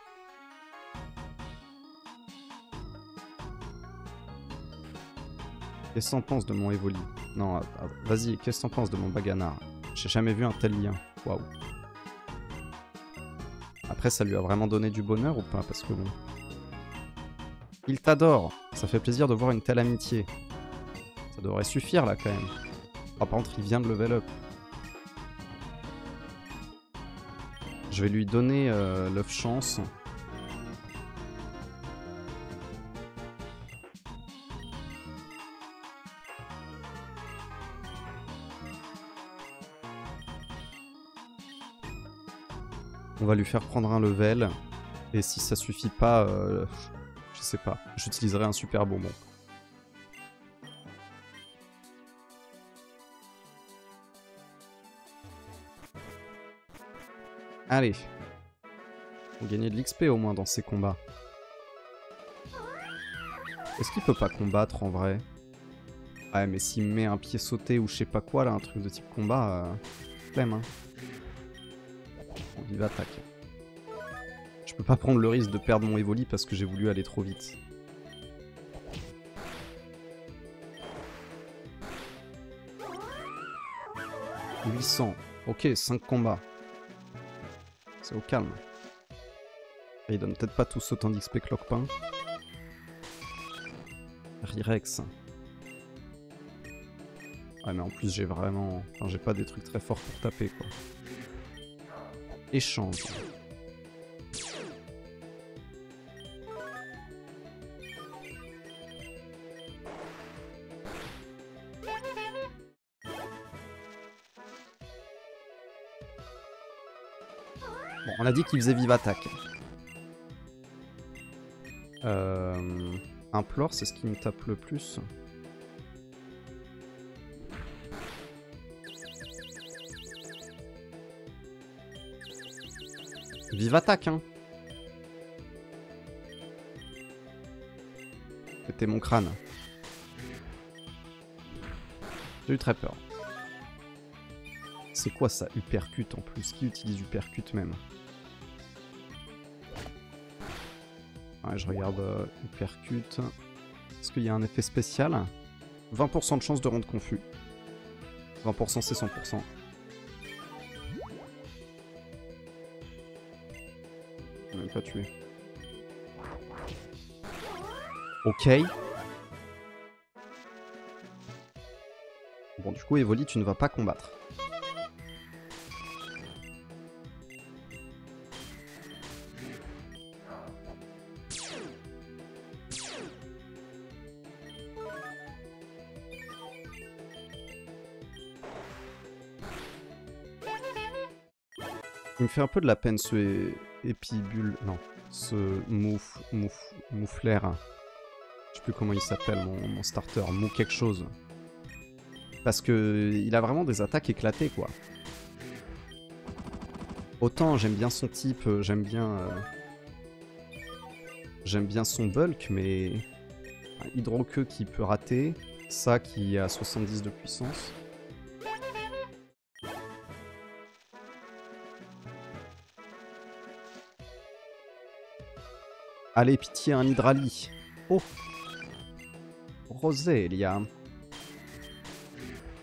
Qu'est-ce que t'en penses de mon Evoli? Non, vas-y, qu'est-ce que t'en penses de mon Baganar? J'ai jamais vu un tel lien. Waouh. Après, ça lui a vraiment donné du bonheur ou pas? Parce que bon... Il t'adore. Ça fait plaisir de voir une telle amitié. Ça devrait suffire là quand même. Ah, par contre, il vient de level up. Je vais lui donner l'œuf chance. On va lui faire prendre un level. Et si ça suffit pas, je sais pas. J'utiliserai un super bonbon. Allez. On gagne de l'XP au moins dans ces combats. Est-ce qu'il peut pas combattre en vrai? Ouais, mais s'il me met un pied sauté ou je sais pas quoi là, un truc de type combat, flemme hein. On vive attaque. Je peux pas prendre le risque de perdre mon Evoli parce que j'ai voulu aller trop vite. « 800. Ok, 5 combats. C'est au calme. Et ils donnent peut-être pas tous autant d'XP que Lockpin. Rirex. Ouais, mais en plus, j'ai vraiment... Enfin, j'ai pas des trucs très forts pour taper, quoi. Échange. Bon, on a dit qu'il faisait vive attaque. Implore, c'est ce qui me tape le plus. Vive attaque, hein. C'était mon crâne. J'ai eu très peur. C'est quoi ça, uppercut en plus? Qui utilise uppercut même? Ouais, je regarde uppercut. Est-ce qu'il y a un effet spécial? 20% de chance de rendre confus. 20% c'est 100%. Je l'ai même pas tué. Ok. Bon, du coup, Evoli, tu ne vas pas combattre. Il me fait un peu de la peine ce épibule... Non, ce mouflaire. Je sais plus comment il s'appelle, mon starter. Mou quelque chose. Parce que il a vraiment des attaques éclatées, quoi. Autant j'aime bien son type, j'aime bien son bulk, mais... Un hydroqueux qui peut rater. Ça qui a 70 de puissance. Allez, pitié, un hydralie. Oh! Rosélia.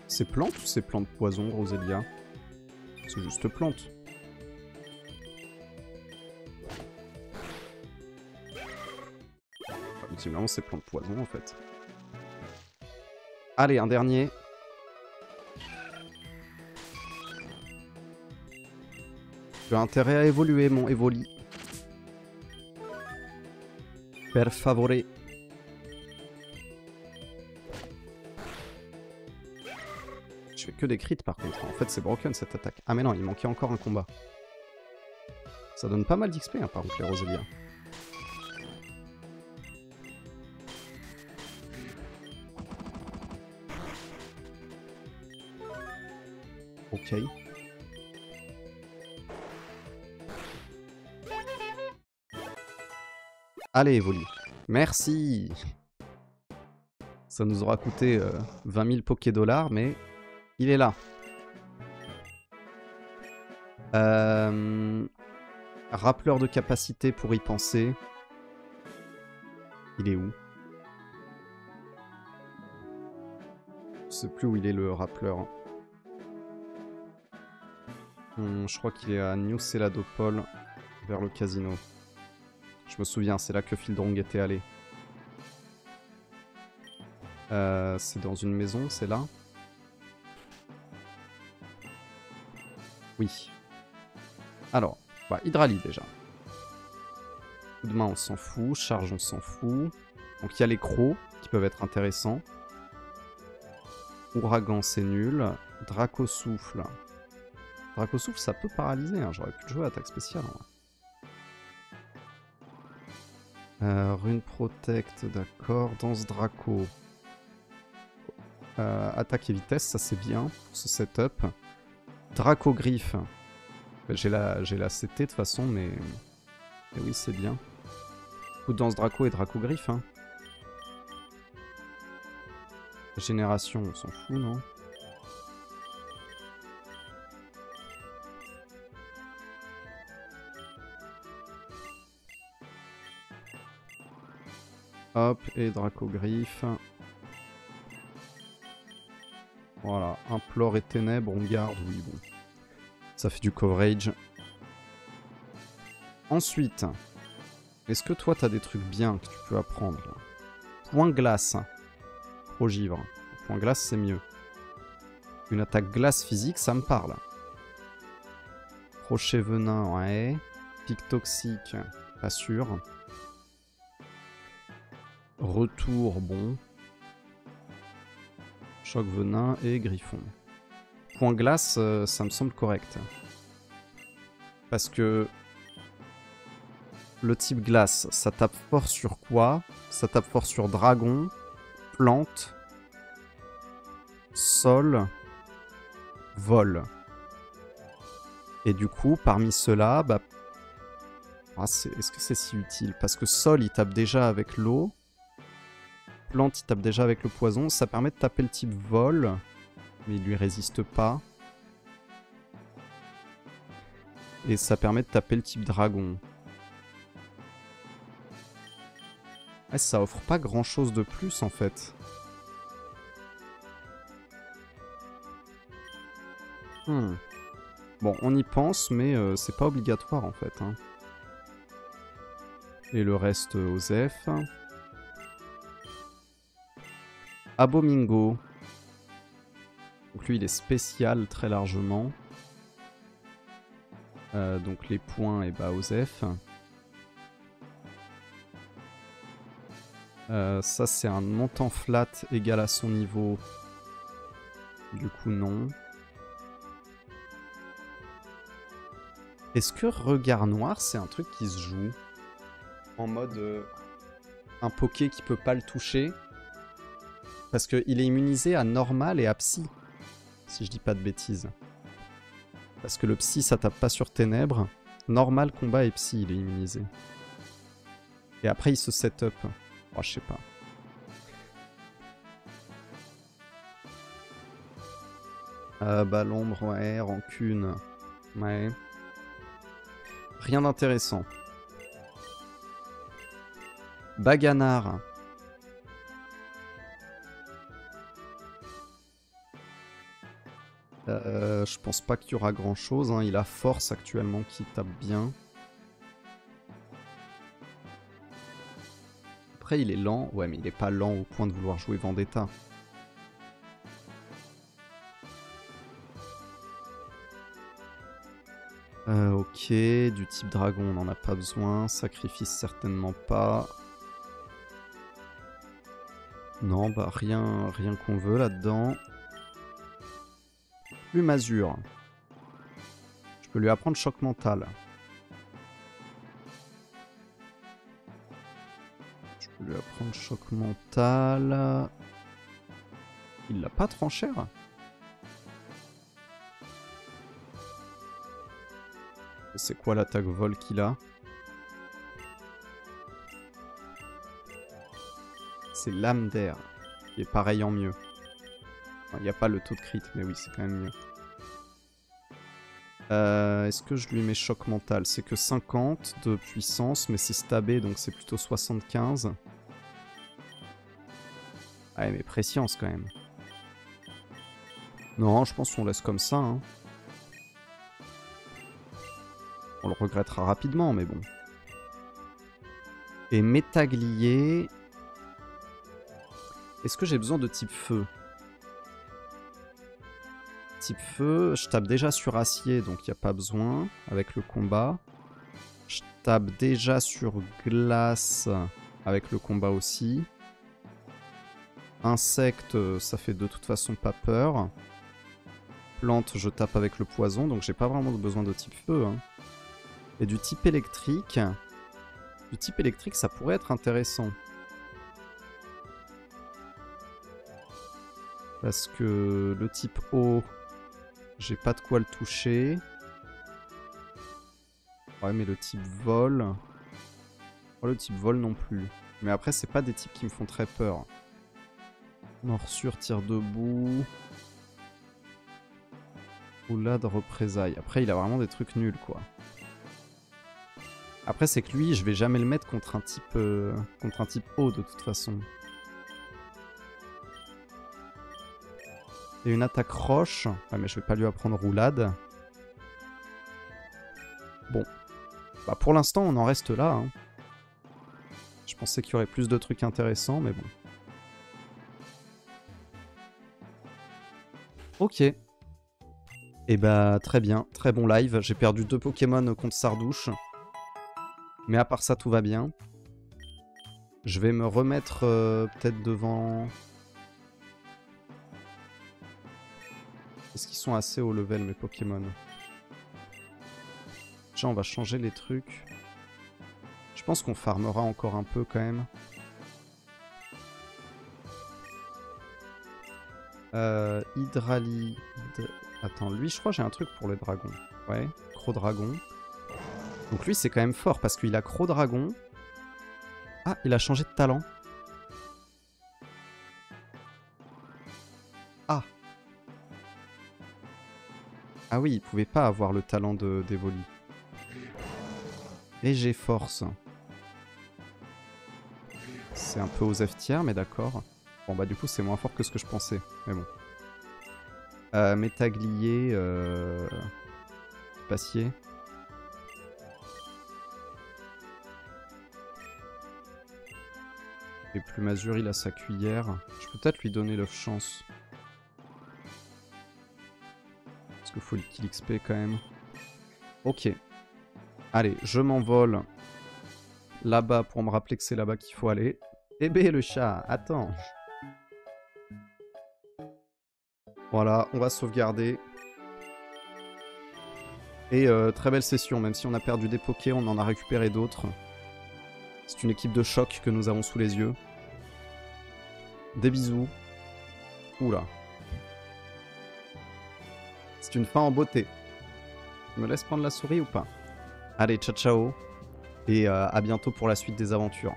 C'est plante ou c'est plante poison, Rosélia? C'est juste plante. Visiblement, c'est plante poison, en fait. Allez, un dernier. Tu as intérêt à évoluer, mon Evoli. Per favore. Je fais que des crits par contre. En fait, c'est broken cette attaque. Ah, mais non, il manquait encore un combat. Ça donne pas mal d'XP, hein, par contre, les Rosélia. Ok. Allez, Evoli. Merci. Ça nous aura coûté 20 000 Poké-dollars, mais il est là. Rappeleur de capacité pour y penser. Il est où? Je sais plus où il est, le rappeleur. Je crois qu'il est à New Celadopol, vers le casino. Je me souviens, c'est là que Fildrong était allé. C'est dans une maison, c'est là? Oui. Alors, bah, Hydralie déjà. Coup de main, on s'en fout. Charge, on s'en fout. Donc il y a les crocs qui peuvent être intéressants. Ouragan, c'est nul. Dracosouffle. Dracosouffle, ça peut paralyser. Hein. J'aurais pu le jouer à attaque spéciale. Rune Protect, d'accord. Danse Draco. Attaque et vitesse, ça c'est bien pour ce setup. Dracogriffe. J'ai la CT de toute façon, mais oui, c'est bien. Coup de Danse Draco et Dracogriffe. Hein. Génération, on s'en fout, non? Hop, et Dracogriffe. Voilà, Implore et Ténèbres, on garde, oui, bon. Ça fait du coverage. Ensuite, est-ce que toi, t'as des trucs bien que tu peux apprendre là? Point glace. Pro-givre. Point glace, c'est mieux. Une attaque glace physique, ça me parle. Crochet venin, ouais. Pic toxique, pas sûr. Retour, bon. Choc venin et griffon. Point glace, ça me semble correct. Parce que le type glace, ça tape fort sur quoi? Ça tape fort sur dragon, plante, sol, vol. Et du coup, parmi ceux-là, bah... ah, est-ce que c'est si utile? Parce que sol, il tape déjà avec l'eau. Plante, il tape déjà avec le poison. Ça permet de taper le type vol, mais il lui résiste pas. Et ça permet de taper le type dragon. Ouais, ça offre pas grand chose de plus en fait. Bon, on y pense, mais c'est pas obligatoire en fait. Hein. Et le reste, Osef. Abomingo. Donc lui, il est spécial très largement. Donc les points, et bah Osef. Ça, c'est un montant flat égal à son niveau. Du coup, non. Est-ce que regard noir, c'est un truc qui se joue en mode un poké qui peut pas le toucher? Parce qu'il est immunisé à normal et à psy, si je dis pas de bêtises. Parce que le psy, ça tape pas sur ténèbres. Normal, combat et psy, il est immunisé. Et après, il se set up. Oh, je sais pas. Bah, l'ombre, ouais. Rancune. Ouais. Rien d'intéressant. Baganard. Je pense pas qu'il y aura grand chose. Hein. Il a force actuellement qui tape bien. Après, il est lent. Ouais, mais il est pas lent au point de vouloir jouer Vendetta. Ok, du type dragon, on n'en a pas besoin. Sacrifice, certainement pas. Non, bah rien qu'on veut là-dedans. Plume Azur. Je peux lui apprendre choc mental. Je peux lui apprendre choc mental. Il l'a pas trop cher. C'est quoi l'attaque vol qu'il a? C'est l'âme d'air, qui est pareil en mieux. Il n'y a pas le taux de crit, mais oui, c'est quand même mieux. Est-ce que je lui mets choc mental? C'est que 50 de puissance, mais c'est stabé, donc c'est plutôt 75. Ouais, mais prescience quand même. Non, je pense qu'on laisse comme ça. Hein. On le regrettera rapidement, mais bon. Et métaglier... Est-ce que j'ai besoin de type feu? Type feu, je tape déjà sur acier, donc il n'y a pas besoin avec le combat. Je tape déjà sur glace avec le combat aussi. Insecte, ça fait de toute façon pas peur. Plante, je tape avec le poison, donc j'ai pas vraiment besoin de type feu. Hein. Et du type électrique... Du type électrique, ça pourrait être intéressant. Parce que le type eau, j'ai pas de quoi le toucher. Ouais, mais le type vol... Oh, le type vol non plus. Mais après, c'est pas des types qui me font très peur. Morsure, tir debout... Roulade, représailles. Après, il a vraiment des trucs nuls, quoi. Après, c'est que lui, je vais jamais le mettre contre un type eau, de toute façon. Et une attaque roche. Ouais, mais je vais pas lui apprendre roulade. Bon. Bah, pour l'instant, on en reste là. Hein. Je pensais qu'il y aurait plus de trucs intéressants, mais bon. Ok. Et bah très bien, très bon live. J'ai perdu 2 Pokémon contre Sardouche. Mais à part ça, tout va bien. Je vais me remettre peut-être devant... Est-ce qu'ils sont assez haut level mes Pokémon? Déjà on va changer les trucs. Je pense qu'on farmera encore un peu quand même. Hydrali... Attends, lui je crois que j'ai un truc pour le dragon. Ouais, Crow-Dragon. Donc lui c'est quand même fort parce qu'il a Crow-Dragon. Ah, il a changé de talent. Ah. Ah oui, il pouvait pas avoir le talent d'Evoli. Et j'ai force. C'est un peu aux F tiers, mais d'accord. Bon bah du coup c'est moins fort que ce que je pensais. Mais bon. Métaglier, Passier. Et Plumazur, il a sa cuillère. Je peux peut-être lui donner l'œuf chance. Parce qu'il faut le kill XP quand même. Ok. Allez, je m'envole là-bas pour me rappeler que c'est là-bas qu'il faut aller. Eh ben le chat, attends. Voilà, on va sauvegarder. Et très belle session, même si on a perdu des pokés, on en a récupéré d'autres. C'est une équipe de choc que nous avons sous les yeux. Des bisous. Oula. C'est une fin en beauté. Tu me laisses prendre la souris ou pas? Allez, ciao ciao. Et à bientôt pour la suite des aventures.